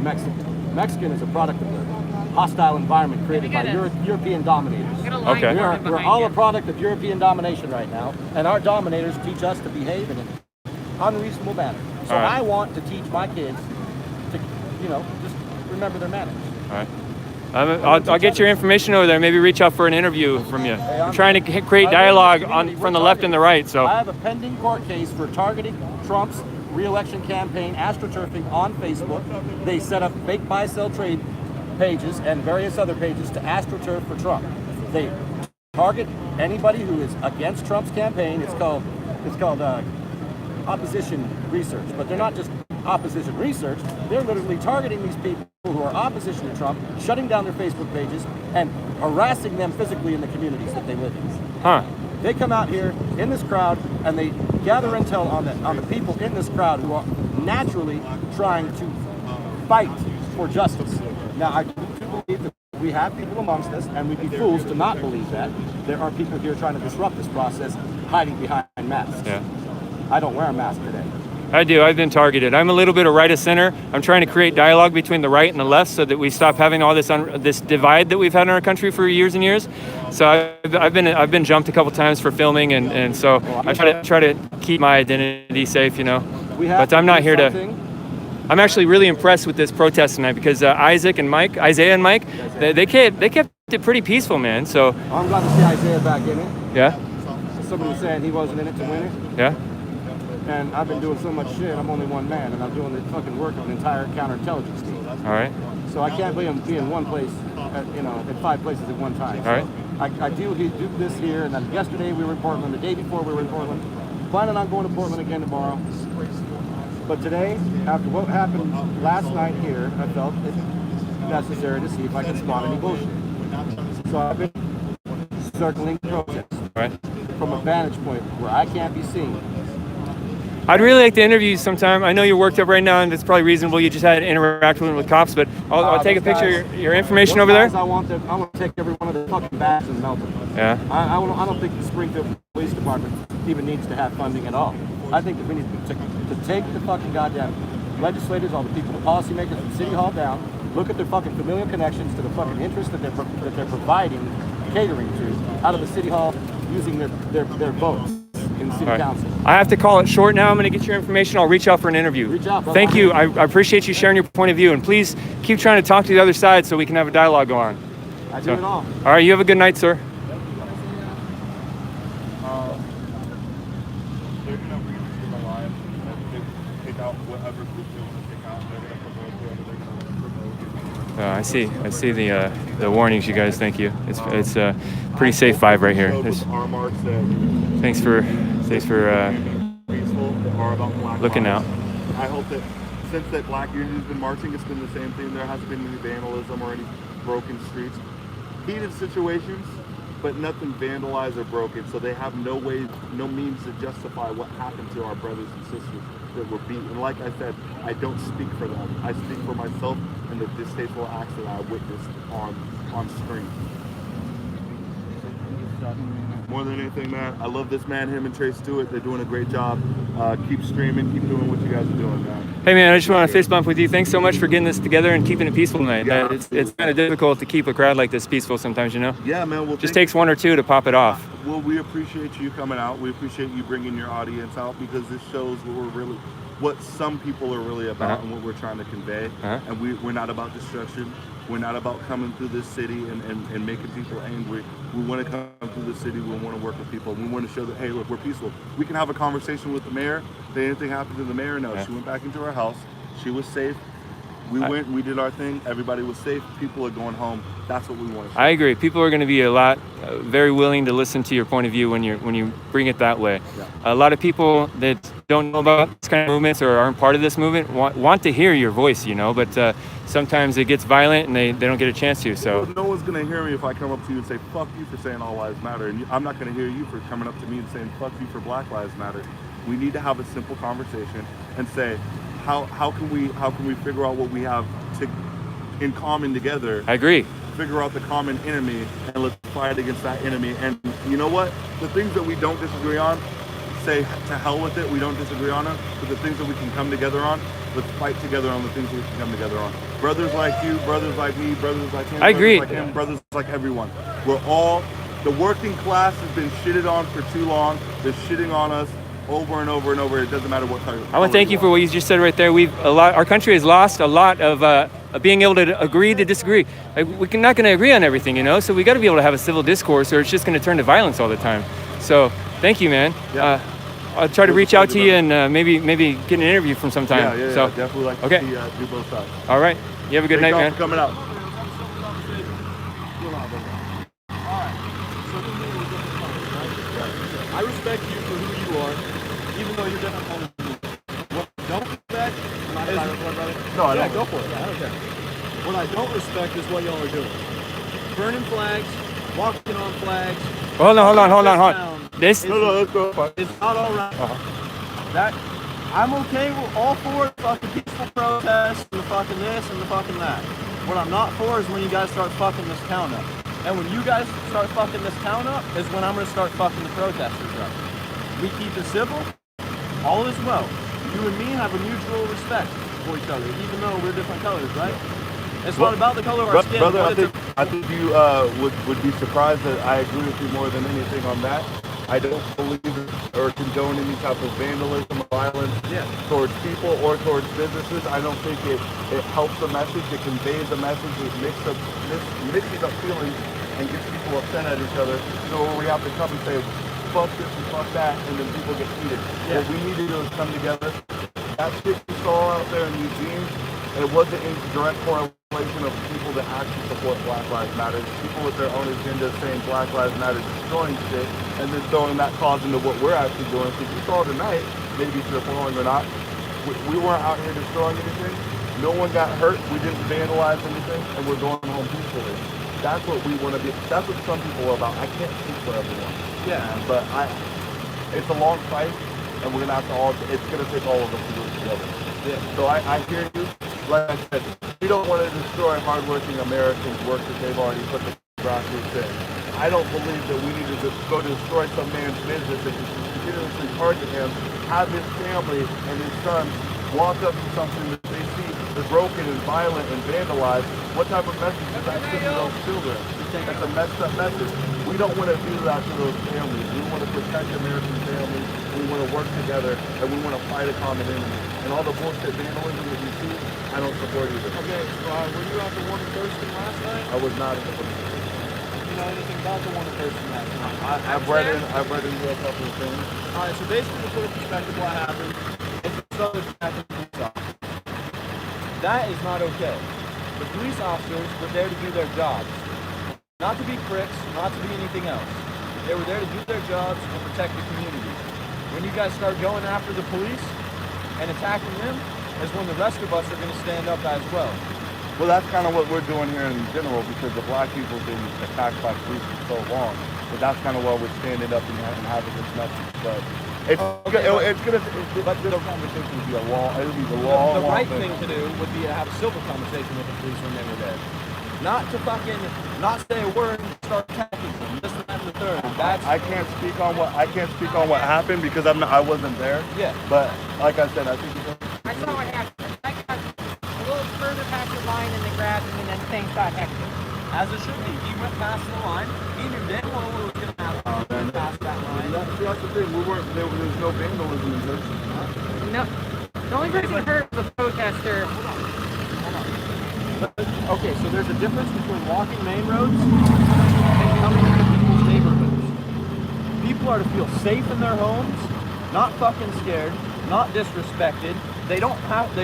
Mexican. Mexican is a product of the hostile environment created by European dominators. Okay. We're all a product of European domination right now, and our dominators teach us to behave in an unreasonable manner. So All right. I want to teach my kids to, you know, just remember their manners. All right. I'll get your information over there. Maybe reach out for an interview from you. I'm trying to create dialogue from the left and the right. So I have a pending court case for targeting Trump's re-election campaign, astroturfing on Facebook. They set up fake buy-sell trade pages and various other pages to astroturf for Trump. They target anybody who is against Trump's campaign. It's called opposition research, but they're not just opposition research. They're literally targeting these people who are opposition to Trump, shutting down their Facebook pages, and harassing them physically in the communities that they live in. Huh. They come out here in this crowd and they gather intel on the people in this crowd who are naturally trying to fight for justice. Now, I do believe that we have people amongst us, and we'd be fools to not believe that. There are people here trying to disrupt this process, hiding behind masks. Yeah. I don't wear a mask today. I do. I've been targeted. I'm a little bit of right of center. I'm trying to create dialogue between the right and the left so that we stop having all this divide that we've had in our country for years and years. So I've been jumped a couple times for filming, and so I try to keep my identity safe, you know. But I'm not here to. I'm actually really impressed with this protest tonight because Isaiah and Mike, they kept it pretty peaceful, man. So I'm glad to see Isaiah back in it. Yeah. Someone was saying he wasn't in it to win it. Yeah. And I've been doing so much shit, I'm only one man, and I'm doing the fucking work of an entire counterintelligence team. All right. So I can't be in one place, in 5 places at one time. All right. I do this here, and then yesterday we were in Portland, the day before we were in Portland. Planning on going to Portland again tomorrow. But today, after what happened last night here, I felt it necessary to see if I could spot any bullshit. So I've been circling protests from a vantage point where I can't be seen. I'd really like to interview you sometime. I know you're worked up right now, and it's probably reasonable. You just had to interact with cops, but I'll take a picture of your information over there. I want to take every one of the fucking bags and melt them. Yeah. I don't think the Springfield Police Department even needs to have funding at all. I think that we need to take the fucking goddamn legislators, all the people, the policymakers from City Hall down, look at their fucking familial connections to the fucking interests that they're providing, catering to, out of the City Hall, using their votes in City Council. I have to call it short now. I'm going to get your information. I'll reach out for an interview. Reach out, brother. Thank you. I appreciate you sharing your point of view, and please keep trying to talk to the other side so we can have a dialogue go on. I do it all. All right. You have a good night, sir. They're going to read through the line and pick out whatever group they want to pick out. They're going to promote whoever they're going to promote. I see the warnings, you guys. Thank you. It's a pretty safe vibe right here. Thanks for looking out. I hope that since that Black Union's been marching, it's been the same thing. There hasn't been any vandalism or any broken streets. Heated situations, but nothing vandalized or broken. So they have no means to justify what happened to our brothers and sisters that were beat. And like I said, I don't speak for them. I speak for myself and the distasteful acts that I witnessed on screen. More than anything, man, I love this man, him and Trey Stewart. They're doing a great job. Keep streaming, keep doing what you guys are doing, man. Hey, man, I just want to fist bump with you. Thanks so much for getting this together and keeping it peaceful tonight. Yeah, it's kind of difficult to keep a crowd like this peaceful sometimes, you know? Yeah, man. Well, just takes one or two to pop it off. Well, we appreciate you coming out. We appreciate you bringing your audience out because this shows what some people are really about and what we're trying to convey. And we're not about destruction. We're not about coming through this city and making people angry. We want to come through the city. We want to work with people. We want to show that, hey, look, we're peaceful. We can have a conversation with the mayor. Did anything happen to the mayor? No. She went back into her house. She was safe. We went, we did our thing. Everybody was safe. People are going home. That's what we want to show. I agree. People are going to be very willing to listen to your point of view when you bring it that way. Yeah. A lot of people that don't know about this kind of movements or aren't part of this movement want to hear your voice, you know, but sometimes it gets violent and they don't get a chance to. So no one's going to hear me if I come up to you and say, fuck you for saying all lives matter. And I'm not going to hear you for coming up to me and saying, fuck you for Black Lives Matter. We need to have a simple conversation and say, how can we figure out what we have in common together? I agree. Figure out the common enemy and let's fight against that enemy. And you know what? The things that we don't disagree on, say to hell with it. We don't disagree on them. But the things that we can come together on, let's fight together on the things that we can come together on. Brothers like you, brothers like me, brothers like him, I agree. Brothers like him, brothers like everyone. We're all, the working class has been shitted on for too long. They're shitting on us. over and over and over. It doesn't matter what color. I want to thank you for what you just said right there. Our country has lost a lot of being able to agree to disagree. Like, we're not going to agree on everything, you know. So we got to be able to have a civil discourse, or it's just going to turn to violence all the time. So thank you, man. Yeah. I'll try to reach out to you and maybe get an interview from sometime. Yeah. So Definitely like to okay. see do both sides. All right. You have a good night, man. For coming out. I respect you for who you are, even though you're different from me. What I don't respect is... No, I don't. Yeah, go for it. Yeah, I don't care. What I don't respect is what y'all are doing. Burning flags, walking on flags. Hold on. This... let's go. It's not all right. That... I'm okay with all for the fucking peaceful protests and the fucking this and the fucking that. What I'm not for is when you guys start fucking this town up. And when you guys start fucking this town up is when I'm going to start fucking the protesters up. We keep it civil, all is well. You and me have a mutual respect for each other, even though we're different colors, right? It's not about the color of our skin. Brother, I think you would be surprised that I agree with you more than anything on that. I don't believe or condone any type of vandalism or violence towards people or towards businesses. I don't think it helps the message. It conveys the message. It mixes up feelings and gets people upset at each other. So we have to come and say, fuck this and fuck that, and then people get heated. What we need to do is come together. That shit you saw out there in Eugene, it wasn't in direct correlation of people that actually support Black Lives Matter. People with their own agenda saying Black Lives Matter, destroying shit, and then throwing that cause into what we're actually doing. Because you saw tonight, maybe if you're following or not, we weren't out here destroying anything. No one got hurt. We didn't vandalize anything, and we're going home peacefully. That's what we want to be. That's what some people are about. I can't speak for everyone. Yeah. But it's a long fight, and we're gonna have to all. It's gonna take all of us to do it together. Yeah. So I hear you. Like I said, we don't want to destroy hardworking Americans' work that they've already put the grassroots in. I don't believe that we need to just go destroy some man's business and just continuously target him, have his family and his sons walk up to something that they see is broken and violent and vandalized. What type of message is that sending to those children? That's a messed up message. We don't want to do that to those families. We want to protect American families. We want to work together, and we want to fight a common enemy. And all the bullshit vandalism that you see, I don't support either. Okay, were you out the one in Thurston last night? I was not in the You know anything about the one in Thurston last night? I've read into a couple of things. Alright, so basically to put in perspective what happened, it's a southern attack on the police officers. That is not okay. The police officers were there to do their jobs. Not to be pricks, not to be anything else. They were there to do their jobs and protect the community. When you guys start going after the police and attacking them, is when the rest of us are going to stand up as well. Well, that's kind of what we're doing here in general, because the black people have been attacked by police for so long. But that's kind of why we're standing up and having this message. But this conversation would be a law. It would be the law. The right thing to do would be to have a civil conversation with the police when they were there. Not to not say a word and start attacking them. This and that and the third. I can't speak on what happened because I wasn't there. Yeah. But like I said, I think I saw what happened. I got a little further past the line and they grabbed him and then things got hectic. As it should be. He went past the line. He knew damn well what was going to happen. Past that line. That's the thing. There was no vandalism in Thurston. No. The only person hurt was the protester. Okay, so there's a difference between walking main roads and coming into people's neighborhoods. People are to feel safe in their homes, not fucking scared, not disrespected. They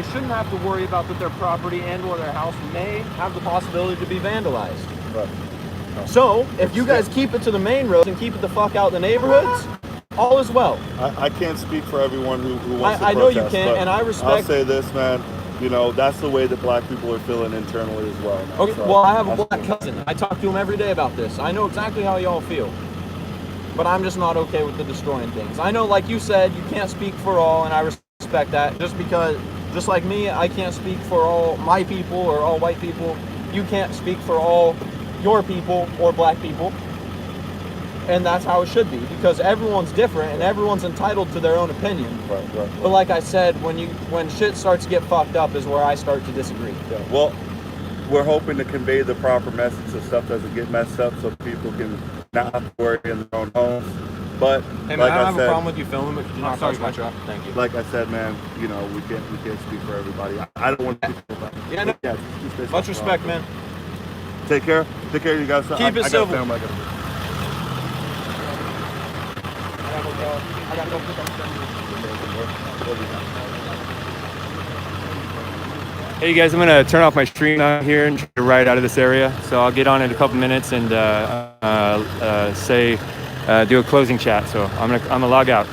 shouldn't have to worry about that their property and or their house may have the possibility to be vandalized. Right. So, if you guys keep it to the main roads and keep it the fuck out in the neighborhoods, all is well. I can't speak for everyone who wants to protest. I know you can, and I respect... I'll say this, man. You know, that's the way that black people are feeling internally as well. Man. Okay, so, well, I have a black cousin. I talk to him every day about this. I know exactly how y'all feel. But I'm just not okay with the destroying things. I know, like you said, you can't speak for all, and I respect that. Just like me, I can't speak for all my people or all white people. You can't speak for all your people or black people. And that's how it should be, because everyone's different and everyone's entitled to their own opinion. Right. But like I said, when shit starts to get fucked up is where I start to disagree. Yeah. Well, we're hoping to convey the proper message so stuff doesn't get messed up, so people can not have to worry in their own homes. But hey, man, like I don't I have said, a problem with you filming, but you do not touch my truck. Thank you. Like I said, man, you know, we can't speak for everybody. I don't want to speak for everybody. Yeah, no. Just Much respect, man. Take care. Take care of you guys. Keep it civil. I gotta go pick up Hey guys, I'm gonna turn off my stream out here and try to ride out of this area. So I'll get on in a couple minutes and do a closing chat. So I'm gonna log out.